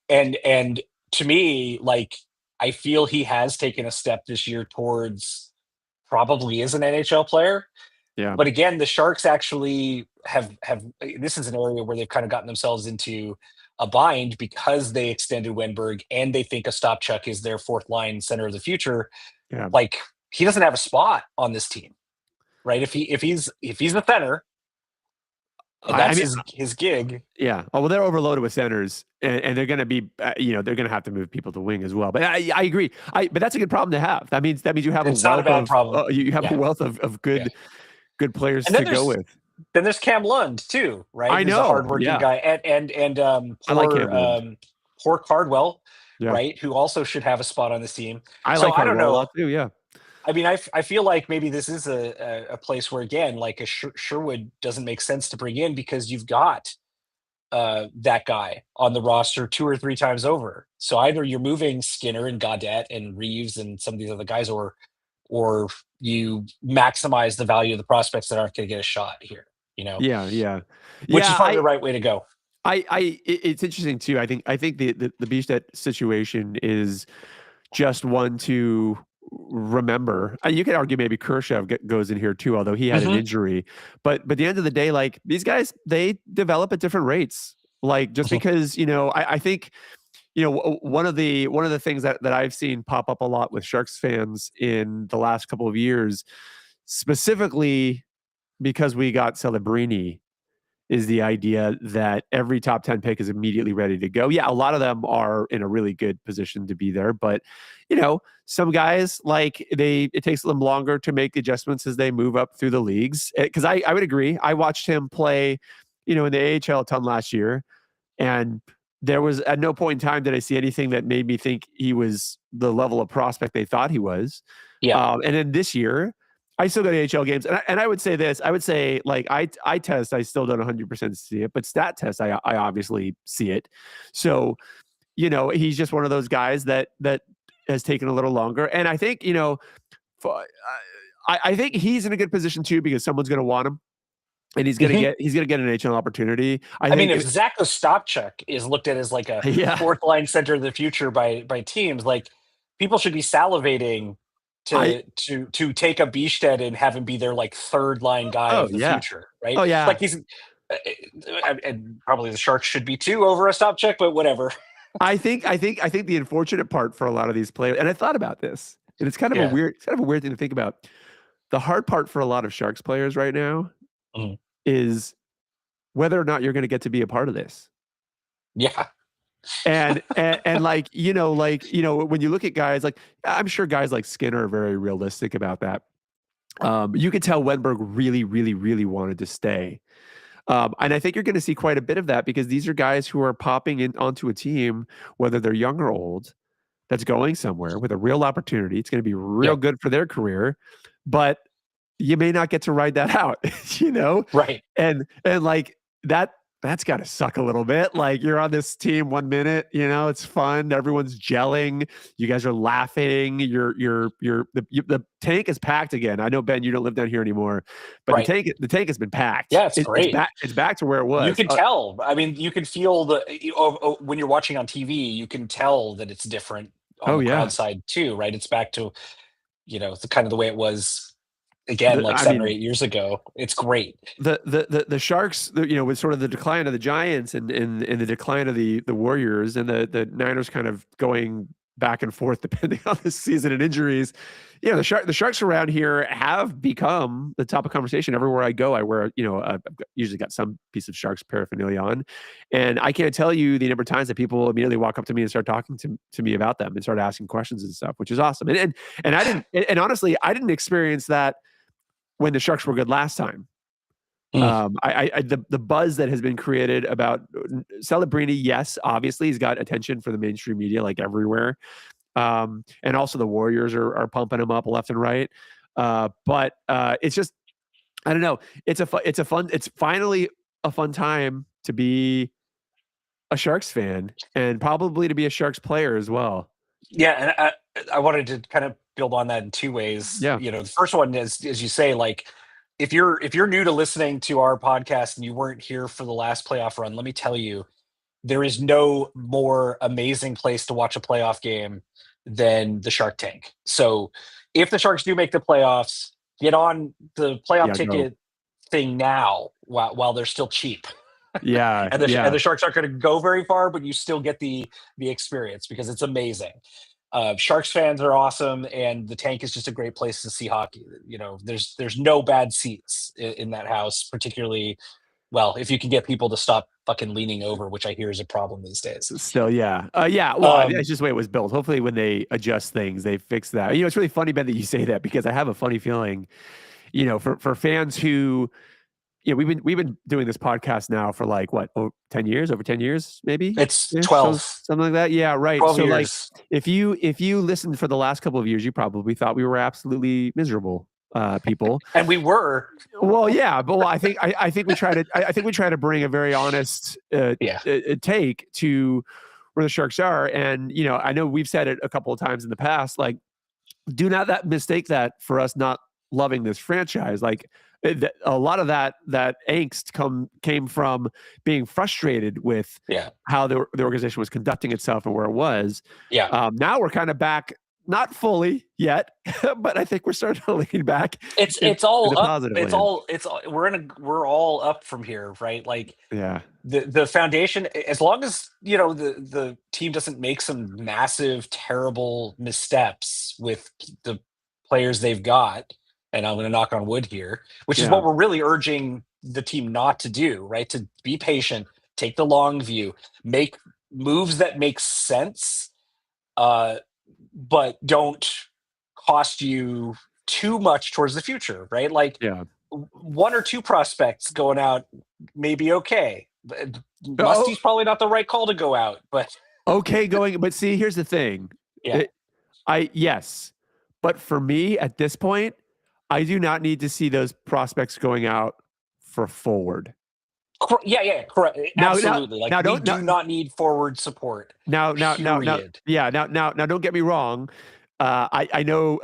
And to me, like, I feel he has taken a step this year towards probably is an NHL player. Yeah. But again, the Sharks actually have this is an area where they've kind of gotten themselves into a bind, because they extended Wenberg and they think Ostapchuk is their fourth line center of the future. Yeah. Like, he doesn't have a spot on this team, right? If he's the center, and that's his gig. Yeah. Oh, well, they're overloaded with centers, and they're going to be, they're going to have to move people to wing as well. But I agree. But that's a good problem to have. That means you have it's not a bad problem. You have a wealth of good players to go with. Then there's Cam Lund too, right? I know, a hardworking guy, and I like Cam Lund. Poor Cardwell, right? Who also should have a spot on this team. I don't know a lot too. Yeah. I mean, I feel like maybe this is a place where, again, like, a Sherwood doesn't make sense to bring in, because you've got that guy on the roster 2 or 3 times over. So either you're moving Skinner and Gaudette and Reeves and some of these other guys, or you maximize the value of the prospects that aren't going to get a shot here. Yeah. Which is probably the right way to go. It's interesting too. I think the Bjorkstedt situation is just one to remember. You could argue maybe Kurashev goes in here too, although he had an injury. But at the end of the day, like, these guys, they develop at different rates. Like, just because I think one of the things that I've seen pop up a lot with Sharks fans in the last couple of years, specifically because we got Celebrini, is the idea that every top 10 pick is immediately ready to go. Yeah, a lot of them are in a really good position to be there, but some guys, like, it takes them longer to make adjustments as they move up through the leagues. Because I would agree. I watched him play, in the AHL a ton last year, and there was at no point in time did I see anything that made me think he was the level of prospect they thought he was. Yeah. And then this year, I still go to AHL games, and I would say this. I would say, like, I test, I still don't 100% see it, but stat test, I obviously see it. So, he's just one of those guys that has taken a little longer. And I think, I think he's in a good position too, because someone's going to want him, and he's going to get an NHL opportunity. I mean, if Zach Ostapchuk is looked at as like a fourth line center of the future by teams, like, people should be salivating to take a Bjorkstedt and have him be their, like, third line guy of the future, right? Oh yeah, like, he's and probably the Sharks should be too over Ostapchuk, but whatever. I think the unfortunate part for a lot of these players, and I thought about this, and it's kind of a weird thing to think about. The hard part for a lot of Sharks players right now is whether or not you're going to get to be a part of this. Yeah. And like, when you look at guys, like, I'm sure guys like Skinner are very realistic about that. You could tell Wenberg really, really, really wanted to stay. And I think you're going to see quite a bit of that, because these are guys who are popping in onto a team, whether they're young or old, that's going somewhere with a real opportunity. It's going to be real good for their career, but you may not get to ride that out, Right. And like that that's got to suck a little bit. Like you're on this team 1 minute, it's fun. Everyone's gelling. You guys are laughing. The tank is packed again. I know, Ben, you don't live down here anymore, but Right. the tank has been packed. Yeah, it's It's great. back. It's back to where it You was. can tell. I mean, you can feel when you're watching on TV, you can tell that it's different on Oh the yeah. crowd side too, right? It's back to, the kind of the way it was again, like I 7 or mean, 8 years ago. It's great. the Sharks, with sort of the decline of the Giants and the decline of the Warriors and the Niners kind of going back and forth depending on the season and injuries. The Sharks around here have become the top of conversation everywhere I go. I wear, I've usually got some piece of Sharks paraphernalia on, and I can't tell you the number of times that people immediately walk up to me and start talking to me about them and start asking questions and stuff, which is awesome. And honestly, I didn't experience that when the Sharks were good last time. Mm. The buzz that has been created about Celebrini, yes, obviously he's got attention for the mainstream media like everywhere, and also the Warriors are pumping him up left and right. But it's just, I don't know. It's finally a fun time to be a Sharks fan and probably to be a Sharks player as well. Yeah, and I wanted to kind of build on that in two ways. Yeah. The first one is, as you say, like if you're new to listening to our podcast and you weren't here for the last playoff run, let me tell you, there is no more amazing place to watch a playoff game than the Shark Tank. So if the Sharks do make the playoffs, get on the playoff Yeah. Go. ticket thing now while they're still cheap. Yeah. And Yeah. the Sharks aren't going to go very far, but you still get the experience because it's amazing. Sharks fans are awesome, and the tank is just a great place to see hockey. There's no bad seats in that house, particularly. Well, if you can get people to stop fucking leaning over, which I hear is a problem these days. Still, yeah. Yeah. Well, it's just the way it was built. Hopefully, when they adjust things, they fix that. It's really funny, Ben, that you say that because I have a funny feeling, for fans who, we've been doing this podcast now for like what, 10 years, over 10 years, maybe It's 12, something like that. Yeah. Right. 12 So years. like, if you listened for the last couple of years, you probably thought we were absolutely miserable people. And we were. Well, yeah, but I think we try to bring a very honest take to where the Sharks are, and I know we've said it a couple of times in the past. Like, do not mistake that for us not loving this franchise. Like, a lot of that angst came from being frustrated with how the organization was conducting itself and where it was. Yeah. Now we're kind of back. Not fully yet, but I think we're starting to lean back. It's all up. It's We're all up from here, right? Like, yeah. The foundation, as long as the team doesn't make some massive, terrible missteps with the players they've got, and I'm going to knock on wood here, which is what we're really urging the team not to do, right? To be patient, take the long view, make moves that make sense. But don't cost you too much towards the future, right? Like, one or two prospects going out may be okay. Musty's probably not the right call to go out, but okay, but see, here's the thing. Yeah. Yes, but for me at this point, I do not need to see those prospects going out for forward. Yeah, correct. Absolutely. We do not need forward support. Now, don't get me wrong. I know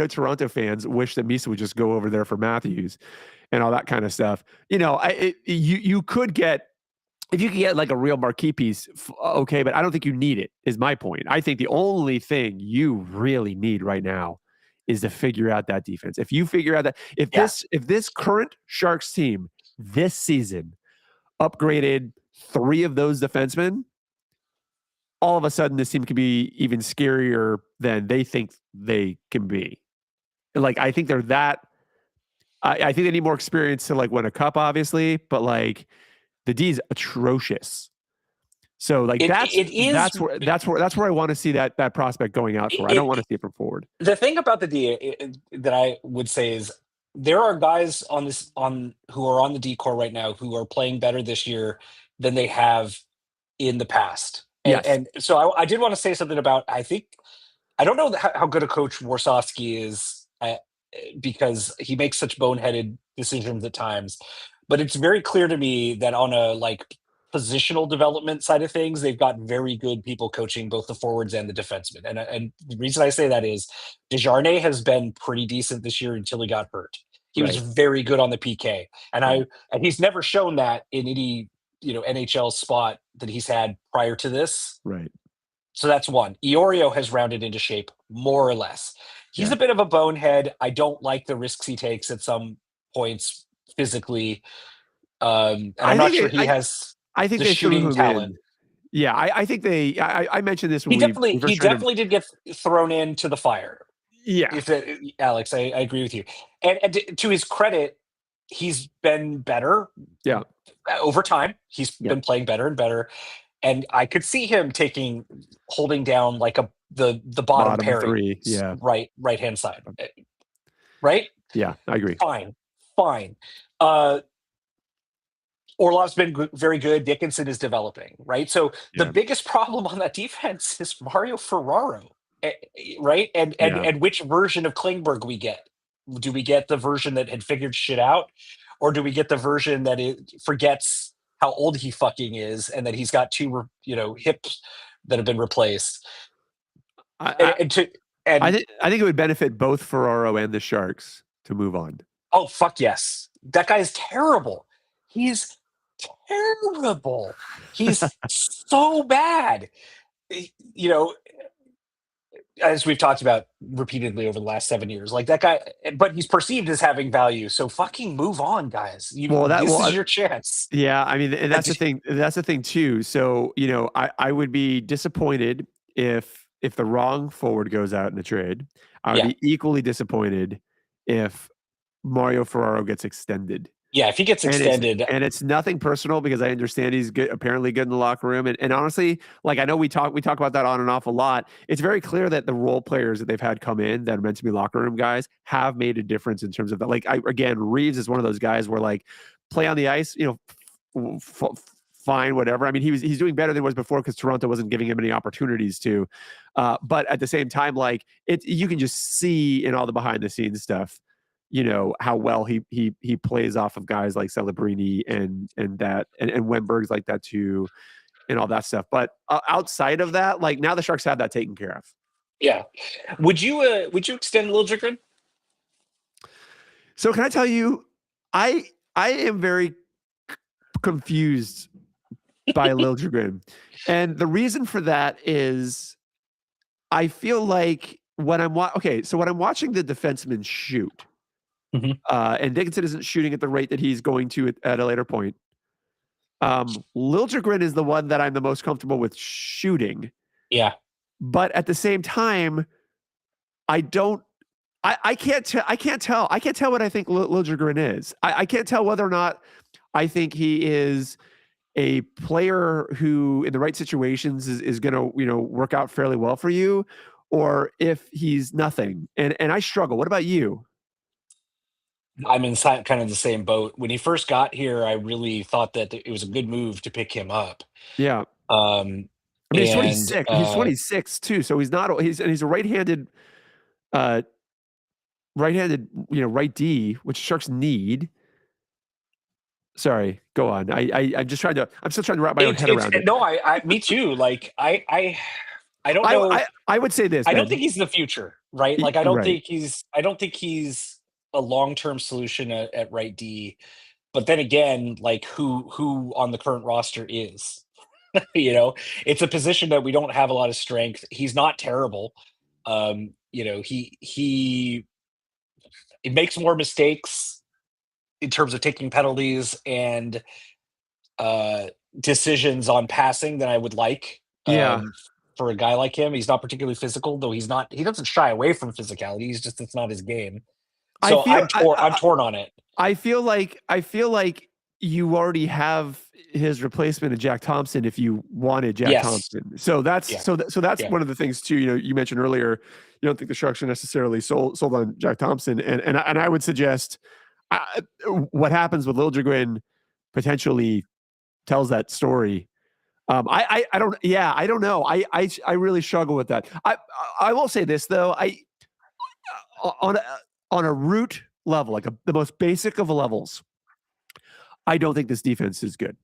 Toronto fans wish that Misa would just go over there for Matthews and all that kind of stuff. You could get, if you could get like a real marquee piece, okay, but I don't think you need it, is my point. I think the only thing you really need right now is to figure out that defense. If you figure out that, if this current Sharks team this season upgraded 3 of those defensemen, all of a sudden this team could be even scarier than they think they can be. Like, I think they're that. I think they need more experience to like win a cup, obviously, but like the D is atrocious. So like that's where I want to see that prospect going out for. I don't want to see it from forward. The thing about the D that I would say is there are guys who are on the D core right now who are playing better this year than they have in the past. And so I did want to say something about, I don't know how good a coach Warsofsky is because he makes such boneheaded decisions at times, but it's very clear to me that on a like positional development side of things, they've got very good people coaching both the forwards and the defensemen. And the reason I say that is Desjardins has been pretty decent this year until he got hurt. He was Right. very good on the PK, and Right. and he's never shown that in any NHL spot that he's had prior to this. Right. So that's one. Iorio has rounded into shape more or less. He's Yeah. a bit of a bonehead. I don't like the risks he takes at some points physically. And I'm not sure he has I think the they threw shooting him talent. in. Yeah, I think I mentioned this when He definitely we he first traded him. definitely did get thrown into the fire. Yeah. If it, Alex, I agree with you. And to his credit, he's been better. Yeah. Over time. He's Yeah. been playing better and better. And I could see him holding down like the bottom pairing, three. Yeah. right hand side, right? Yeah, I agree. Fine. Orlov's been very good. Dickinson is developing, right? So the biggest problem on that defense is Mario Ferraro, right? And which version of Klingberg we get? Do we get the version that had figured shit out, or do we get the version that it forgets how old he fucking is and that he's got two, hips that have been replaced? I think it would benefit both Ferraro and the Sharks to move on. Oh, fuck yes. That guy is terrible. He's terrible. He's so bad. As we've talked about repeatedly over the last 7 years, like that guy, but he's perceived as having value. So fucking move on, guys. This is your chance. Yeah, I mean, and that's the thing. That's the thing too. So I would be disappointed if the wrong forward goes out in a trade. I would be equally disappointed if Mario Ferraro gets extended. Yeah, if he gets extended, and it's nothing personal because I understand he's good, apparently good in the locker room, and honestly, like I know we talk about that on and off a lot. It's very clear that the role players that they've had come in that are meant to be locker room guys have made a difference in terms of that. Like Reeves is one of those guys where like play on the ice, fine, whatever. I mean, he's doing better than he was before because Toronto wasn't giving him any opportunities to. But at the same time, like you can just see in all the behind the scenes stuff, how well he plays off of guys like Celebrini and Wenberg's like that too, and all that stuff. But outside of that, like now the Sharks have that taken care of. Yeah. Would you extend Liljegren? So can I tell you, I am very confused by Liljegren, and the reason for that is I feel like when I'm watching the defenseman shoot. Mm-hmm. And Dickinson isn't shooting at the rate that he's going to at a later point. Liljegren is the one that I'm the most comfortable with shooting. Yeah. But at the same time, I can't tell what I think Liljegren is. I can't tell whether or not I think he is a player who in the right situations is going to, work out fairly well for you, or if he's nothing. And I struggle. What about you? I'm in kind of the same boat. When he first got here, I really thought that it was a good move to pick him up. Yeah. I mean, he's 26. He's 26 too, so he's not. He's a right-handed, right D, which Sharks need. Sorry, go on. I'm still trying to wrap my own head around it. No, me too. Like I don't know. I would say this. I don't think he's the future, right? Like I don't think he's a long-term solution at right D. But then again, like who on the current roster is? It's a position that we don't have a lot of strength. He's not terrible. He makes more mistakes in terms of taking penalties and decisions on passing than I would like. For a guy like him, he's not particularly physical, though he doesn't shy away from physicality. It's not his game. So I'm torn on it. I feel like you already have his replacement in Jack Thompson if you wanted Jack Thompson. So that's one of the things too. You mentioned earlier you don't think the Sharks are necessarily sold on Jack Thompson, and I would suggest what happens with Liljegren potentially tells that story. I don't know. I really struggle with that. I will say this though. On a root level, like the most basic of levels, I don't think this defense is good.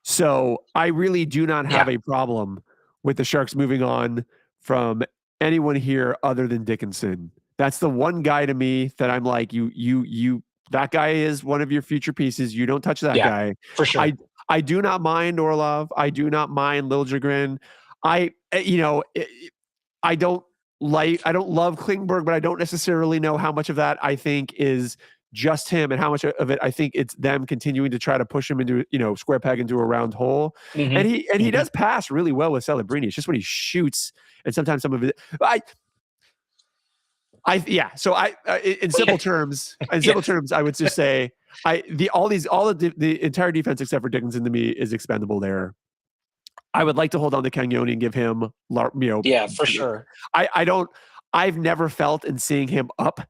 So I really do not have Yeah. a problem with the Sharks moving on from anyone here other than Dickinson. That's the one guy to me that I'm like, that guy is one of your future pieces. You don't touch that Yeah, guy. for sure. I I do not mind Orlov. I do not mind Liljegren. I you know I don't I don't love Klingberg, but I don't necessarily know how much of that I think is just him and how much of it I think it's them continuing to try to push him into, square peg into a round hole. Hmm. And he Hmm. does pass really well with Celebrini. It's just when he shoots and sometimes some of it yeah. So in Yeah. simple terms, I would just say the entire defense except for Dickinson to me is expendable there. I would like to hold on to Cagnoni and give him, Yeah, for sure. I don't. I've never felt in seeing him up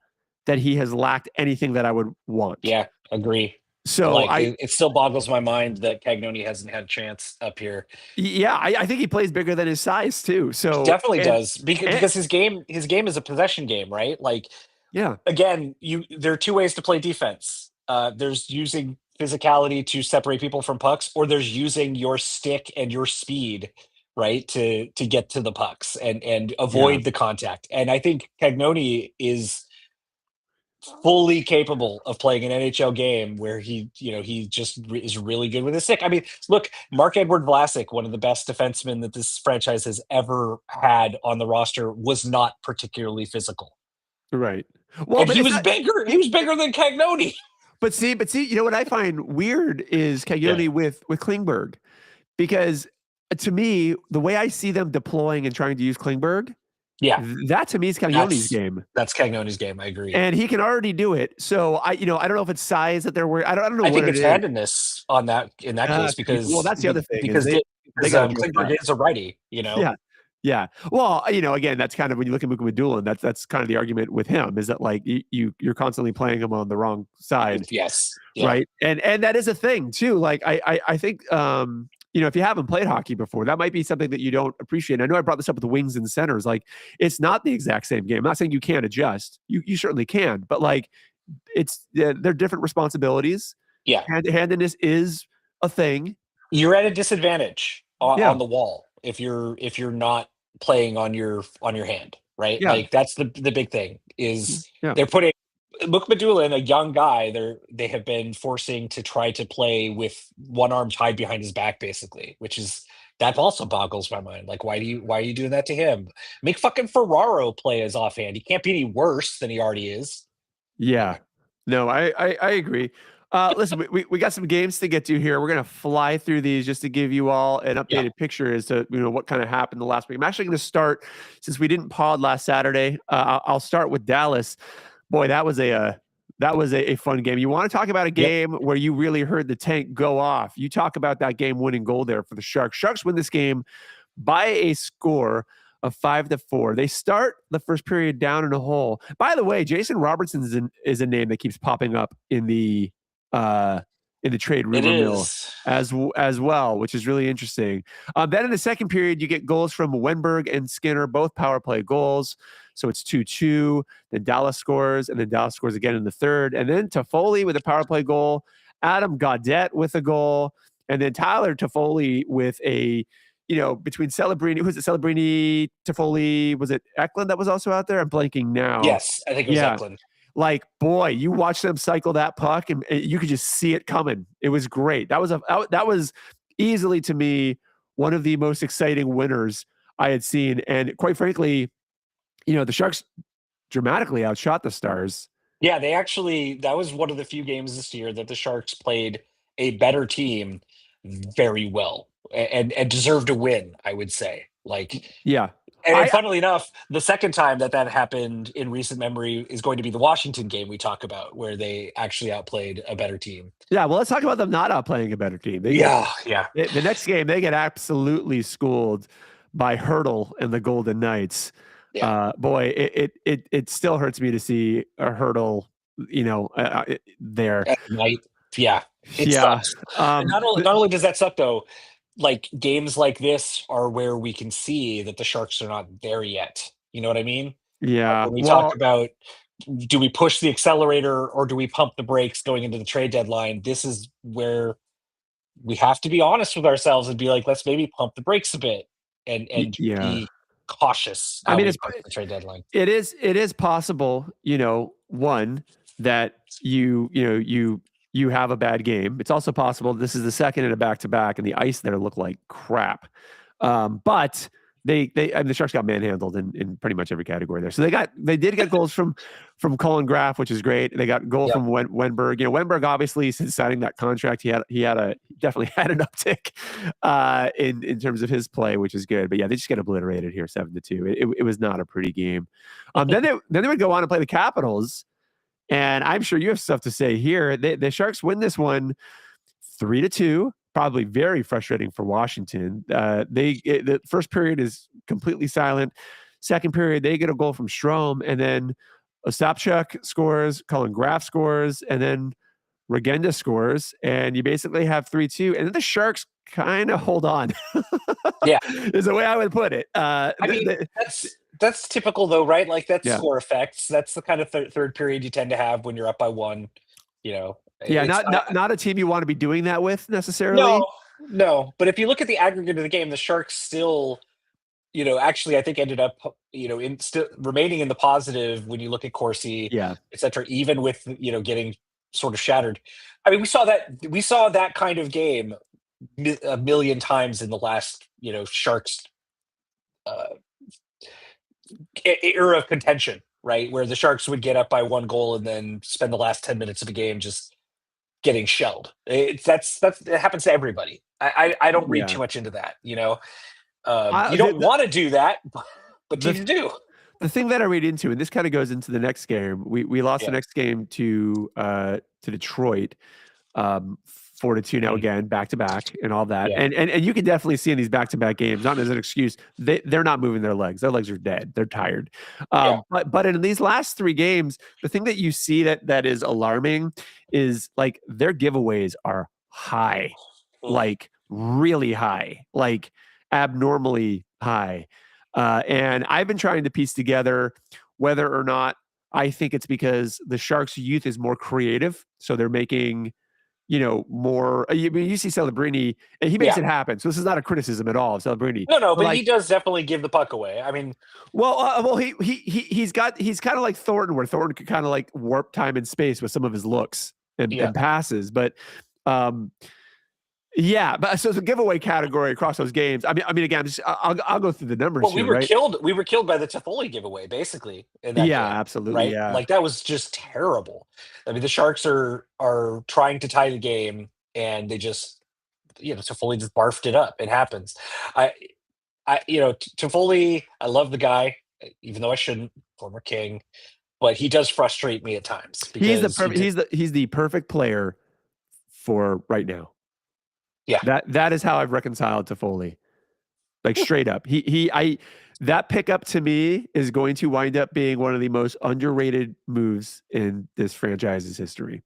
that he has lacked anything that I would want. Yeah, agree. So Like it still boggles my mind that Cagnoni hasn't had a chance up here. yeah, I think he plays bigger than his size too. He So definitely does and because his game is a possession game, right? Like yeah, again, there are two ways to play defense. There's using physicality to separate people from pucks, or there's using your stick and your speed, right, to get to the pucks and yeah, avoid the contact. And I think Cagnoni is fully capable of playing an NHL game where he just is really good with his stick. I mean, look, Mark-Edward Vlasic, one of the best defensemen that this franchise has ever had on the roster, was not particularly physical. right. Well, And but he it's was not. bigger. He was bigger than Cagnoni. But see, what I find weird is Yeah. Cagnoni with Klingberg, because to me, the way I see them deploying and trying to use Klingberg, Yeah. that to me is Cagnoni's That's game. that's Cagnoni's game. I agree. And he can already do it. So I don't know if it's size that they're worried. I don't know I what think it it's is. handedness on that in that case Well, because that's the other thing is because they got to address Klingberg that. is a righty. Yeah. Yeah. Well, again, that's kind of when you look at Mukamadulin, that's kind of the argument with him is that like you're constantly playing him on the wrong side, Yes. Yeah. right? And that is a thing too. Like I think if you haven't played hockey before, that might be something that you don't appreciate. I know I brought this up with the wings and centers. Like it's not the exact same game. I'm not saying you can't adjust. You certainly can, but like they're different responsibilities. Yeah. Handedness is a thing. You're at a disadvantage Yeah. on the wall if you're not playing on your hand, right? Yeah. Like that's the big thing is Yeah. they're putting Mukmadulin, a young guy, they have been forcing to try to play with one arm tied behind his back, basically, which is that also boggles my mind. Like, why are you doing that to him? Make fucking Ferraro play his offhand. He can't be any worse than he already is. Yeah. No, I agree. Listen, we got some games to get to here. We're gonna fly through these just to give you all an Yeah. updated picture as to what kind of happened the last week. I'm actually gonna start since we didn't pod last Saturday. I'll start with Dallas. Boy, that was a fun game. You want to talk about a Yep. game where you really heard the tank go off? You talk about that game-winning goal there for the Sharks. Sharks win this game by a score of 5-4. They start the first period down in a hole. By the way, Jason Robertson is a name that keeps popping up uh, in the trade It rumor mill is. as well, which is really interesting. Then in the second period, you get goals from Wenberg and Skinner, both power play goals. So it's 2-2. Then Dallas scores, and then Dallas scores again in the third. And then Toffoli with a power play goal. Adam Gaudette with a goal. And then Tyler Toffoli with between Celebrini, who's it? Celebrini, Toffoli, was it Eklund that was also out there? I'm blanking now. Yes, I think it was Yeah. Eklund. Like, boy, you watch them cycle that puck and you could just see it coming. It was great. That was easily to me one of the most exciting winners I had seen. And quite frankly, the Sharks dramatically outshot the Stars. Yeah, that was one of the few games this year that the Sharks played a better team very well and deserved to win, I would say. Like, Yeah. and funnily enough, the second time that happened in recent memory is going to be the Washington game we talk about, where they actually outplayed a better team. Yeah, well, let's talk about them not outplaying a better team. Yeah. The next game, they get absolutely schooled by Hurdle and the Golden Knights. Yeah. Boy, it still hurts me to see a Hurdle, there. At night. Yeah. It Yeah. sucks. And not only does that suck though, like games like this are where we can see that the Sharks are not there yet. You know what I mean? Like Yeah. when we talk Well, about do we push the accelerator or do we pump the brakes going into the trade deadline? This is where we have to be honest with ourselves and be like, let's maybe pump the brakes a bit and Yeah. be cautious I how mean, we it's approach the trade deadline. it is possible, one, that you have a bad game. It's also possible this is the second in a back-to-back and the ice there looked like crap. But the Sharks got manhandled in pretty much every category there. So they did get goals from Colin Graff, which is great. They got a goal from Wenberg. Wenberg, obviously, since signing that contract, he definitely had an uptick in terms of his play, which is good. But yeah, they just get obliterated here, 7-2. It was not a pretty game. Then they would go on and play the Capitals, and I'm sure you have stuff to say here. The Sharks win this one 3-2. Probably very frustrating for Washington. The first period is completely silent. Second period, they get a goal from Strome, and then Ostapchuk scores, Colin Graff scores, and then Regenda scores, and you basically have 3-2. And then the Sharks kind of hold on. Yeah, is the way I would put it. I mean, that's typical though, right? Like that's score effects. That's the kind of third period you tend to have when you're up by one. Yeah, not a team you want to be doing that with necessarily. No. But if you look at the aggregate of the game, the Sharks still, actually I think ended up, in still remaining in the positive when you look at Corsi, et cetera, even with, getting sort of shattered. I mean, we saw that kind of game a million times in the last, Sharks era of contention, right? Where the Sharks would get up by one goal and then spend the last 10 minutes of a game just getting shelled. It happens to everybody. I don't read too much into that. You don't want to do that, but you do. The thing that I read into, and this kind of goes into the next game. We lost the next game to Detroit, 4-2 now again, back to back, and all that. And you can definitely see in these back to back games, not as an excuse, they're not moving their legs. Their legs are dead. They're tired. But in these last three games, the thing that you see that is alarming is like their giveaways are high, like really high, like abnormally high. And I've been trying to piece together whether or not I think it's because the Sharks' youth is more creative, so they're making more. You see Celebrini, and he makes it happen. So this is not a criticism at all of Celebrini. No, but he does definitely give the puck away. I mean, he's kind of like Thornton, where Thornton could kind of like warp time and space with some of his looks and passes. But but so the giveaway category across those games. I mean, again, I'll go through the numbers. Well, we were killed. We were killed by the Toffoli giveaway, basically. In that game, absolutely. Right? Yeah, like that was just terrible. I mean, the Sharks are trying to tie the game, and they just, Toffoli just barfed it up. It happens. Toffoli, I love the guy, even though I shouldn't. Former King, but he does frustrate me at times. He's the perfect player for right now. Yeah, that is how I've reconciled Toffoli, like straight up. That pickup to me is going to wind up being one of the most underrated moves in this franchise's history.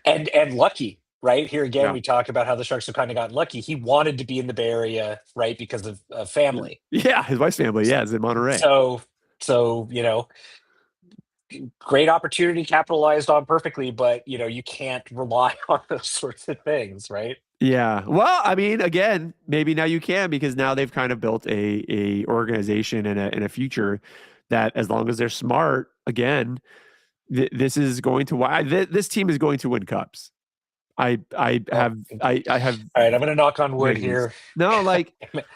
And lucky, right? Here again, we talk about how the Sharks have kind of gotten lucky. He wanted to be in the Bay Area, right, because of family. Yeah, his wife's family, is in Monterey. So great opportunity, capitalized on perfectly, but you can't rely on those sorts of things, right? Yeah. Well, I mean, again, maybe now you can, because now they've kind of built a organization and a future that, as long as they're smart, again, this is going to this team is going to win cups. I have. All right, I'm going to knock on wood here. No, like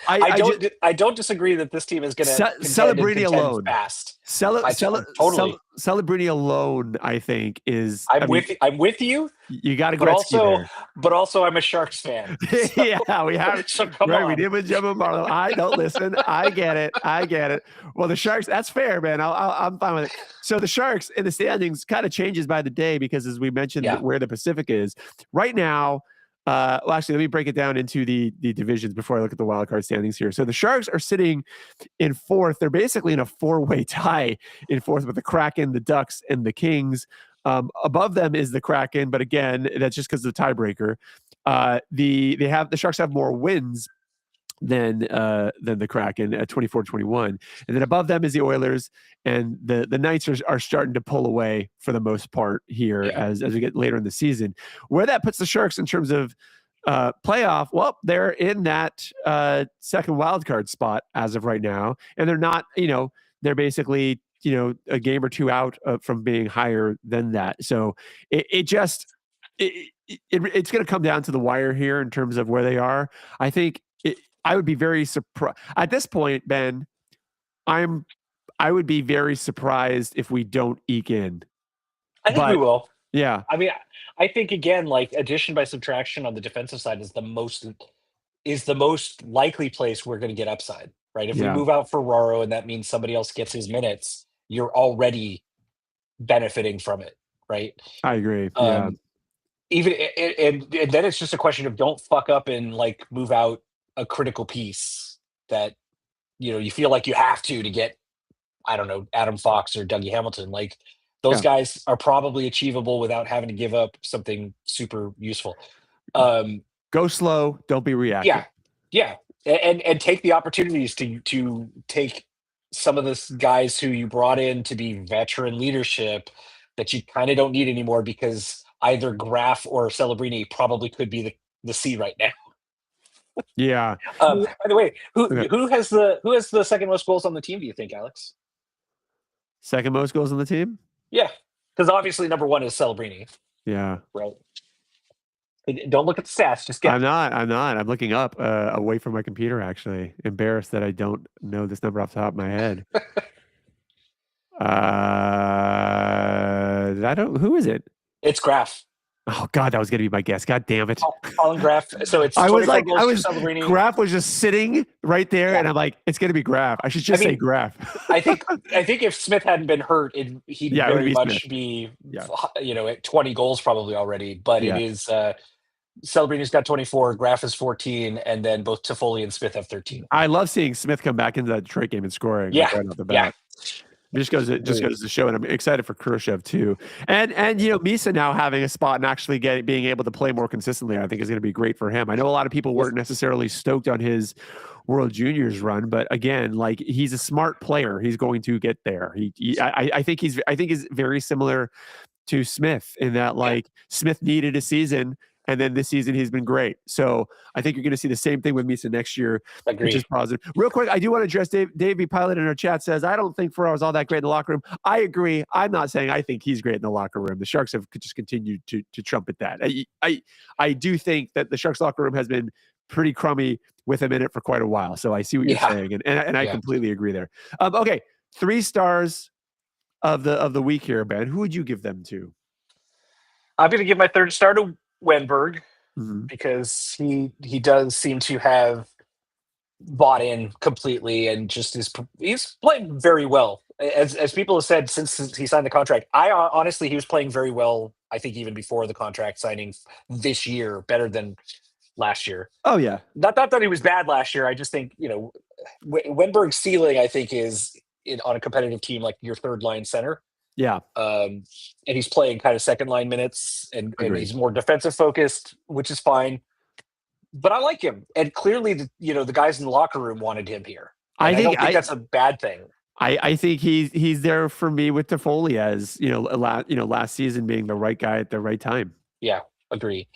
I don't disagree that this team is going to Celebrini alone fast. Totally. Celebrini alone, I think, is. I'm with you. You got to Gretzky but also I'm a Sharks fan. So. Yeah, we have. So come on. We did with Jumbo Marlowe. I don't listen. I get it. Well, the Sharks. That's fair, man. I'm fine with it. So the Sharks in the standings kind of changes by the day, because, as we mentioned, where the Pacific is right now. Well, actually, let me break it down into the divisions before I look at the wild card standings here. So the Sharks are sitting in fourth. They're basically in a four-way tie in fourth with the Kraken, the Ducks, and the Kings. Above them is the Kraken, but again, that's just because of the tiebreaker. The Sharks have more wins than the Kraken at 24-21, and then above them is the Oilers, and the Knights are starting to pull away for the most part here as we get later in the season. Where that puts the Sharks in terms of playoff, well, they're in that second wild card spot as of right now, and they're not. They're basically a game or two out from being higher than that. So it's going to come down to the wire here in terms of where they are. I think I would be very surprised at this point, Ben. I would be very surprised if we don't eke in. I think we will. Yeah. I mean, I think again, like addition by subtraction on the defensive side is the most likely place we're going to get upside, right? If we move out Ferraro and that means somebody else gets his minutes, you're already benefiting from it, right? I agree. Yeah. Even and then it's just a question of don't fuck up and like move out a critical piece that you feel like you have to get, I don't know, Adam Fox or Dougie Hamilton. Like those guys are probably achievable without having to give up something super useful. Go slow, don't be reactive. Yeah, and take the opportunities to take some of the guys who you brought in to be veteran leadership that you kind of don't need anymore because either Graf or Celebrini probably could be the C right now. Yeah. By the way, who has the second most goals on the team? Do you think, Alex? Second most goals on the team? Yeah, because obviously number one is Celebrini. Yeah. Right. Don't look at the stats. Just get. I'm not. I'm looking up away from my computer. Actually, embarrassed that I don't know this number off the top of my head. I don't. Who is it? It's Graf. Oh God, that was gonna be my guess. God damn it, Colin Graf. So it's. Graf was just sitting right there, and I'm like, it's gonna be Graf. I should just say Graf. I think if Smith hadn't been hurt, he'd very much be, at 20 goals probably already. But it is. Celebrini's got 24, Graf is 14, and then both Toffoli and Smith have 13. I love seeing Smith come back into that Detroit game and scoring. Yeah, right off the bat. It just goes to show, and I'm excited for Khrushchev too. And Misa now having a spot and actually being able to play more consistently, I think is going to be great for him. I know a lot of people weren't necessarily stoked on his World Juniors run, but again, like he's a smart player. He's going to get there. I think he's very similar to Smith in that Smith needed a season. And then this season, he's been great. So I think you're going to see the same thing with Misa next year, which is positive. Real quick, I do want to address Dave B. Pilot in our chat says, I don't think Ferraro's all that great in the locker room. I agree. I'm not saying I think he's great in the locker room. The Sharks have just continued to trumpet that. I do think that the Sharks locker room has been pretty crummy with him in it for quite a while. So I see what you're saying. And I completely agree there. Okay. 3 stars of the week here, Ben. Who would you give them to? I'm going to give my 3rd star to Wenberg, because he does seem to have bought in completely and just he's playing very well. As people have said since he signed the contract, honestly he was playing very well. I think even before the contract signing this year, better than last year. Oh yeah, not that he was bad last year. I just think Wenberg's ceiling I think is on a competitive team like your 3rd line center. Yeah. And he's playing kind of second line minutes and he's more defensive focused, which is fine. But I like him. And clearly the guys in the locker room wanted him here. I don't think that's a bad thing. I think he's there for me with Toffoli as, last season being the right guy at the right time. Yeah, agree.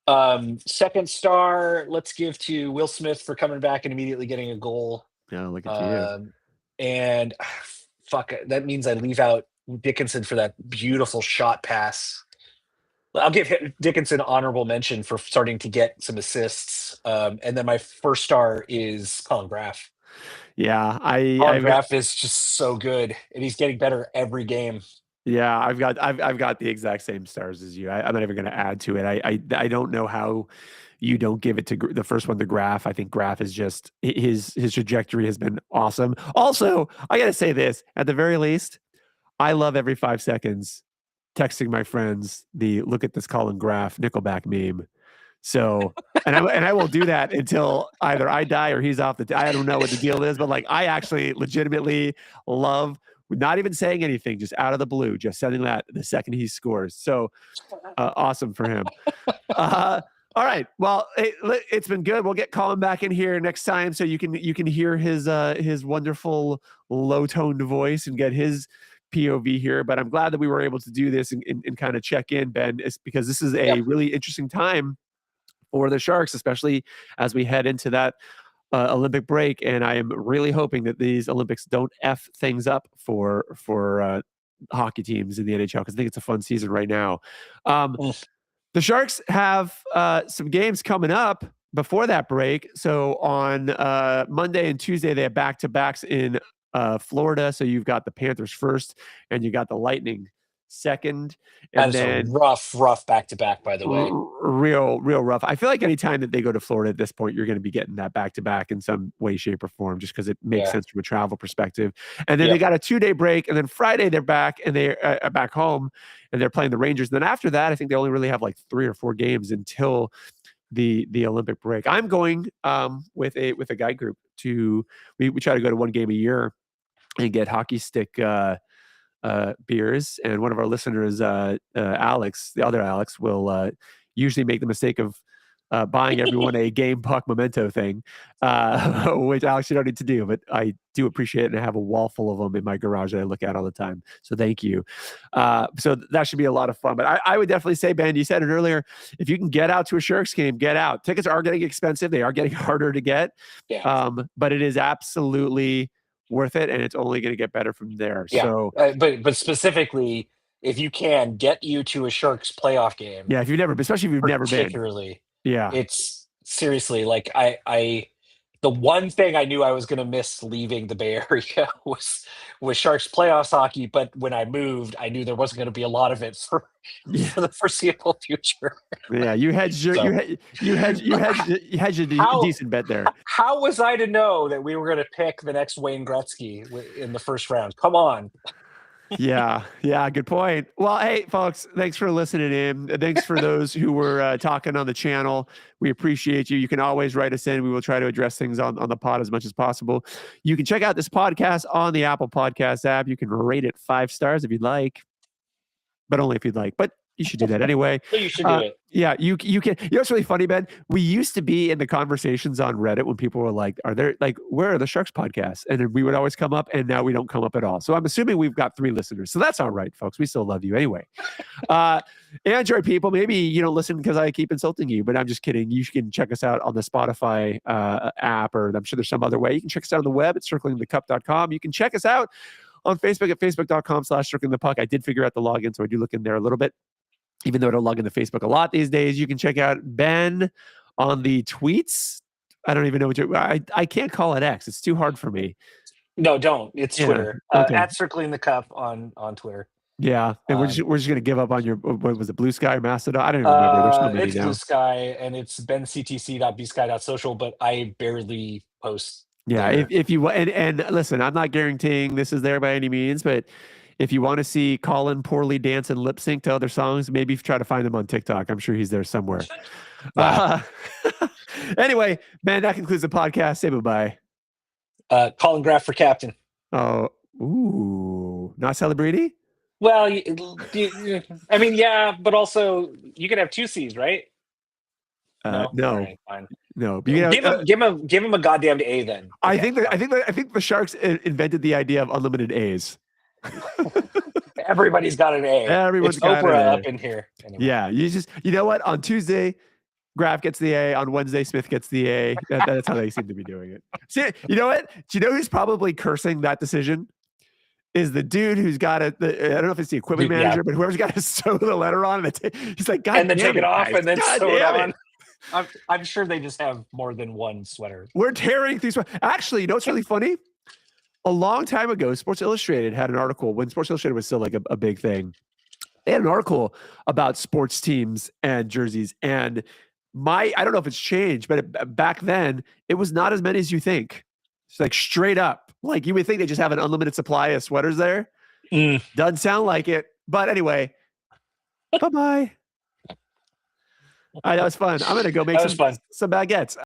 2nd star, let's give to Will Smith for coming back and immediately getting a goal. Yeah, look at you. And fuck, that means I leave out Dickinson for that beautiful shot pass. I'll give Dickinson honorable mention for starting to get some assists. And then my 1st star is Colin Graf. Yeah, Colin Graf is just so good, and he's getting better every game. Yeah, I've got the exact same stars as you. I'm not even going to add to it. I don't know how you don't give it to the first one, the Graf. I think Graf is just his trajectory has been awesome. Also, I got to say this at the very least. I love every 5 seconds texting my friends the look at this Colin Graf Nickelback meme. So, and I will do that until either I die or he's off I don't know what the deal is, but like I actually legitimately love not even saying anything, just out of the blue, just sending that the second he scores. So awesome for him. All right. Well, it's been good. We'll get Colin back in here next time so you can hear his wonderful low-toned voice and get his POV here. But I'm glad that we were able to do this and kind of check in, Ben, because this is a really interesting time for the Sharks, especially as we head into that Olympic break. And I am really hoping that these Olympics don't F things up for hockey teams in the NHL, because I think it's a fun season right now. The Sharks have some games coming up before that break. So on Monday and Tuesday, they have back-to-backs in Florida. So you've got the Panthers first, and you got the Lightning second. And that is a rough back-to-back, by the way. Real rough. I feel like anytime that they go to Florida at this point, you're going to be getting that back-to-back in some way, shape, or form, just because it makes sense from a travel perspective. And then they got a 2-day break, and then Friday they're back, and they're back home, and they're playing the Rangers. And then after that, I think they only really have like 3 or 4 games until the Olympic break. I'm going with a guide group to we try to go to 1 game a year and get hockey stick beers. And one of our listeners, Alex, the other Alex, will usually make the mistake of buying everyone a game puck memento thing, which Alex, you don't need to do, but I do appreciate it, and I have a wall full of them in my garage that I look at all the time. So thank you. So that should be a lot of fun. But I would definitely say, Ben, you said it earlier, if you can get out to a Sharks game, get out. Tickets are getting expensive. They are getting harder to get. But it is absolutely worth it, and it's only going to get better from there. So, but specifically, if you can get you to a Sharks playoff game, if you've never, especially if you've never been, particularly. Yeah. It's seriously like the one thing I knew I was going to miss leaving the Bay Area was Sharks playoffs hockey. But when I moved, I knew there wasn't going to be a lot of it for the foreseeable future. Yeah, you hedged a decent bet there. How was I to know that we were going to pick the next Wayne Gretzky in the first round? Come on. Yeah, good point. Well, hey, folks, thanks for listening in. Thanks for those who were talking on the channel. We appreciate you. You can always write us in. We will try to address things on the pod as much as possible. You can check out this podcast on the Apple Podcast app. You can rate it 5 stars if you'd like, but only if you'd like. But you should do that anyway. You should do it. Yeah, you can. You know what's really funny, Ben? We used to be in the conversations on Reddit when people were like, where are the Sharks podcasts? And then we would always come up, and now we don't come up at all. So I'm assuming we've got 3 listeners. So that's all right, folks. We still love you anyway. Android people, maybe you don't listen because I keep insulting you, but I'm just kidding. You can check us out on the Spotify app, or I'm sure there's some other way. You can check us out on the web at circlingthecup.com. You can check us out on Facebook at facebook.com/circlingthepuck. I did figure out the login, so I do look in there a little bit. Even though I don't log into Facebook a lot these days. You can check out Ben on the tweets. I don't even know I can't call it X. It's too hard for me. No, don't. It's Twitter. Okay. At Circling the Cup on Twitter. Yeah, and we're just going to give up on your, what was it, Blue Sky or Mastodon? I don't even remember. There's so many it's now. Blue Sky, and it's benctc.bsky.social, but I barely post. Yeah, if you and listen, I'm not guaranteeing this is there by any means, but if you want to see Colin poorly dance and lip sync to other songs, maybe try to find him on TikTok. I'm sure he's there somewhere. Anyway, man, that concludes the podcast. Say bye-bye. Colin Graff for captain. Oh, ooh, not Celebrity? Well, I mean, yeah, but also you can have 2 C's, right? No. Right, fine. No. Give him a goddamn A then. I think the Sharks invented the idea of unlimited A's. Everybody's got an A. Everyone's got Oprah an A up in here. Anyway. Yeah, you know what? On Tuesday, Graff gets the A. On Wednesday, Smith gets the A. That's how they seem to be doing it. See, you know what? Do you know who's probably cursing that decision? Is the dude who's got it? I don't know if it's the equipment manager, but whoever's got to sew the letter on, he's like, God, and then take it off, guys. and then God sew it on. I'm sure they just have more than one sweater. We're tearing through. Actually, you know what's really funny? A long time ago, Sports Illustrated had an article when Sports Illustrated was still like a big thing. They had an article about sports teams and jerseys. And I don't know if it's changed, but back then it was not as many as you think. It's like straight up. Like you would think they just have an unlimited supply of sweaters there. Doesn't sound like it. But anyway, bye-bye. All right, that was fun. I'm going to go make some baguettes.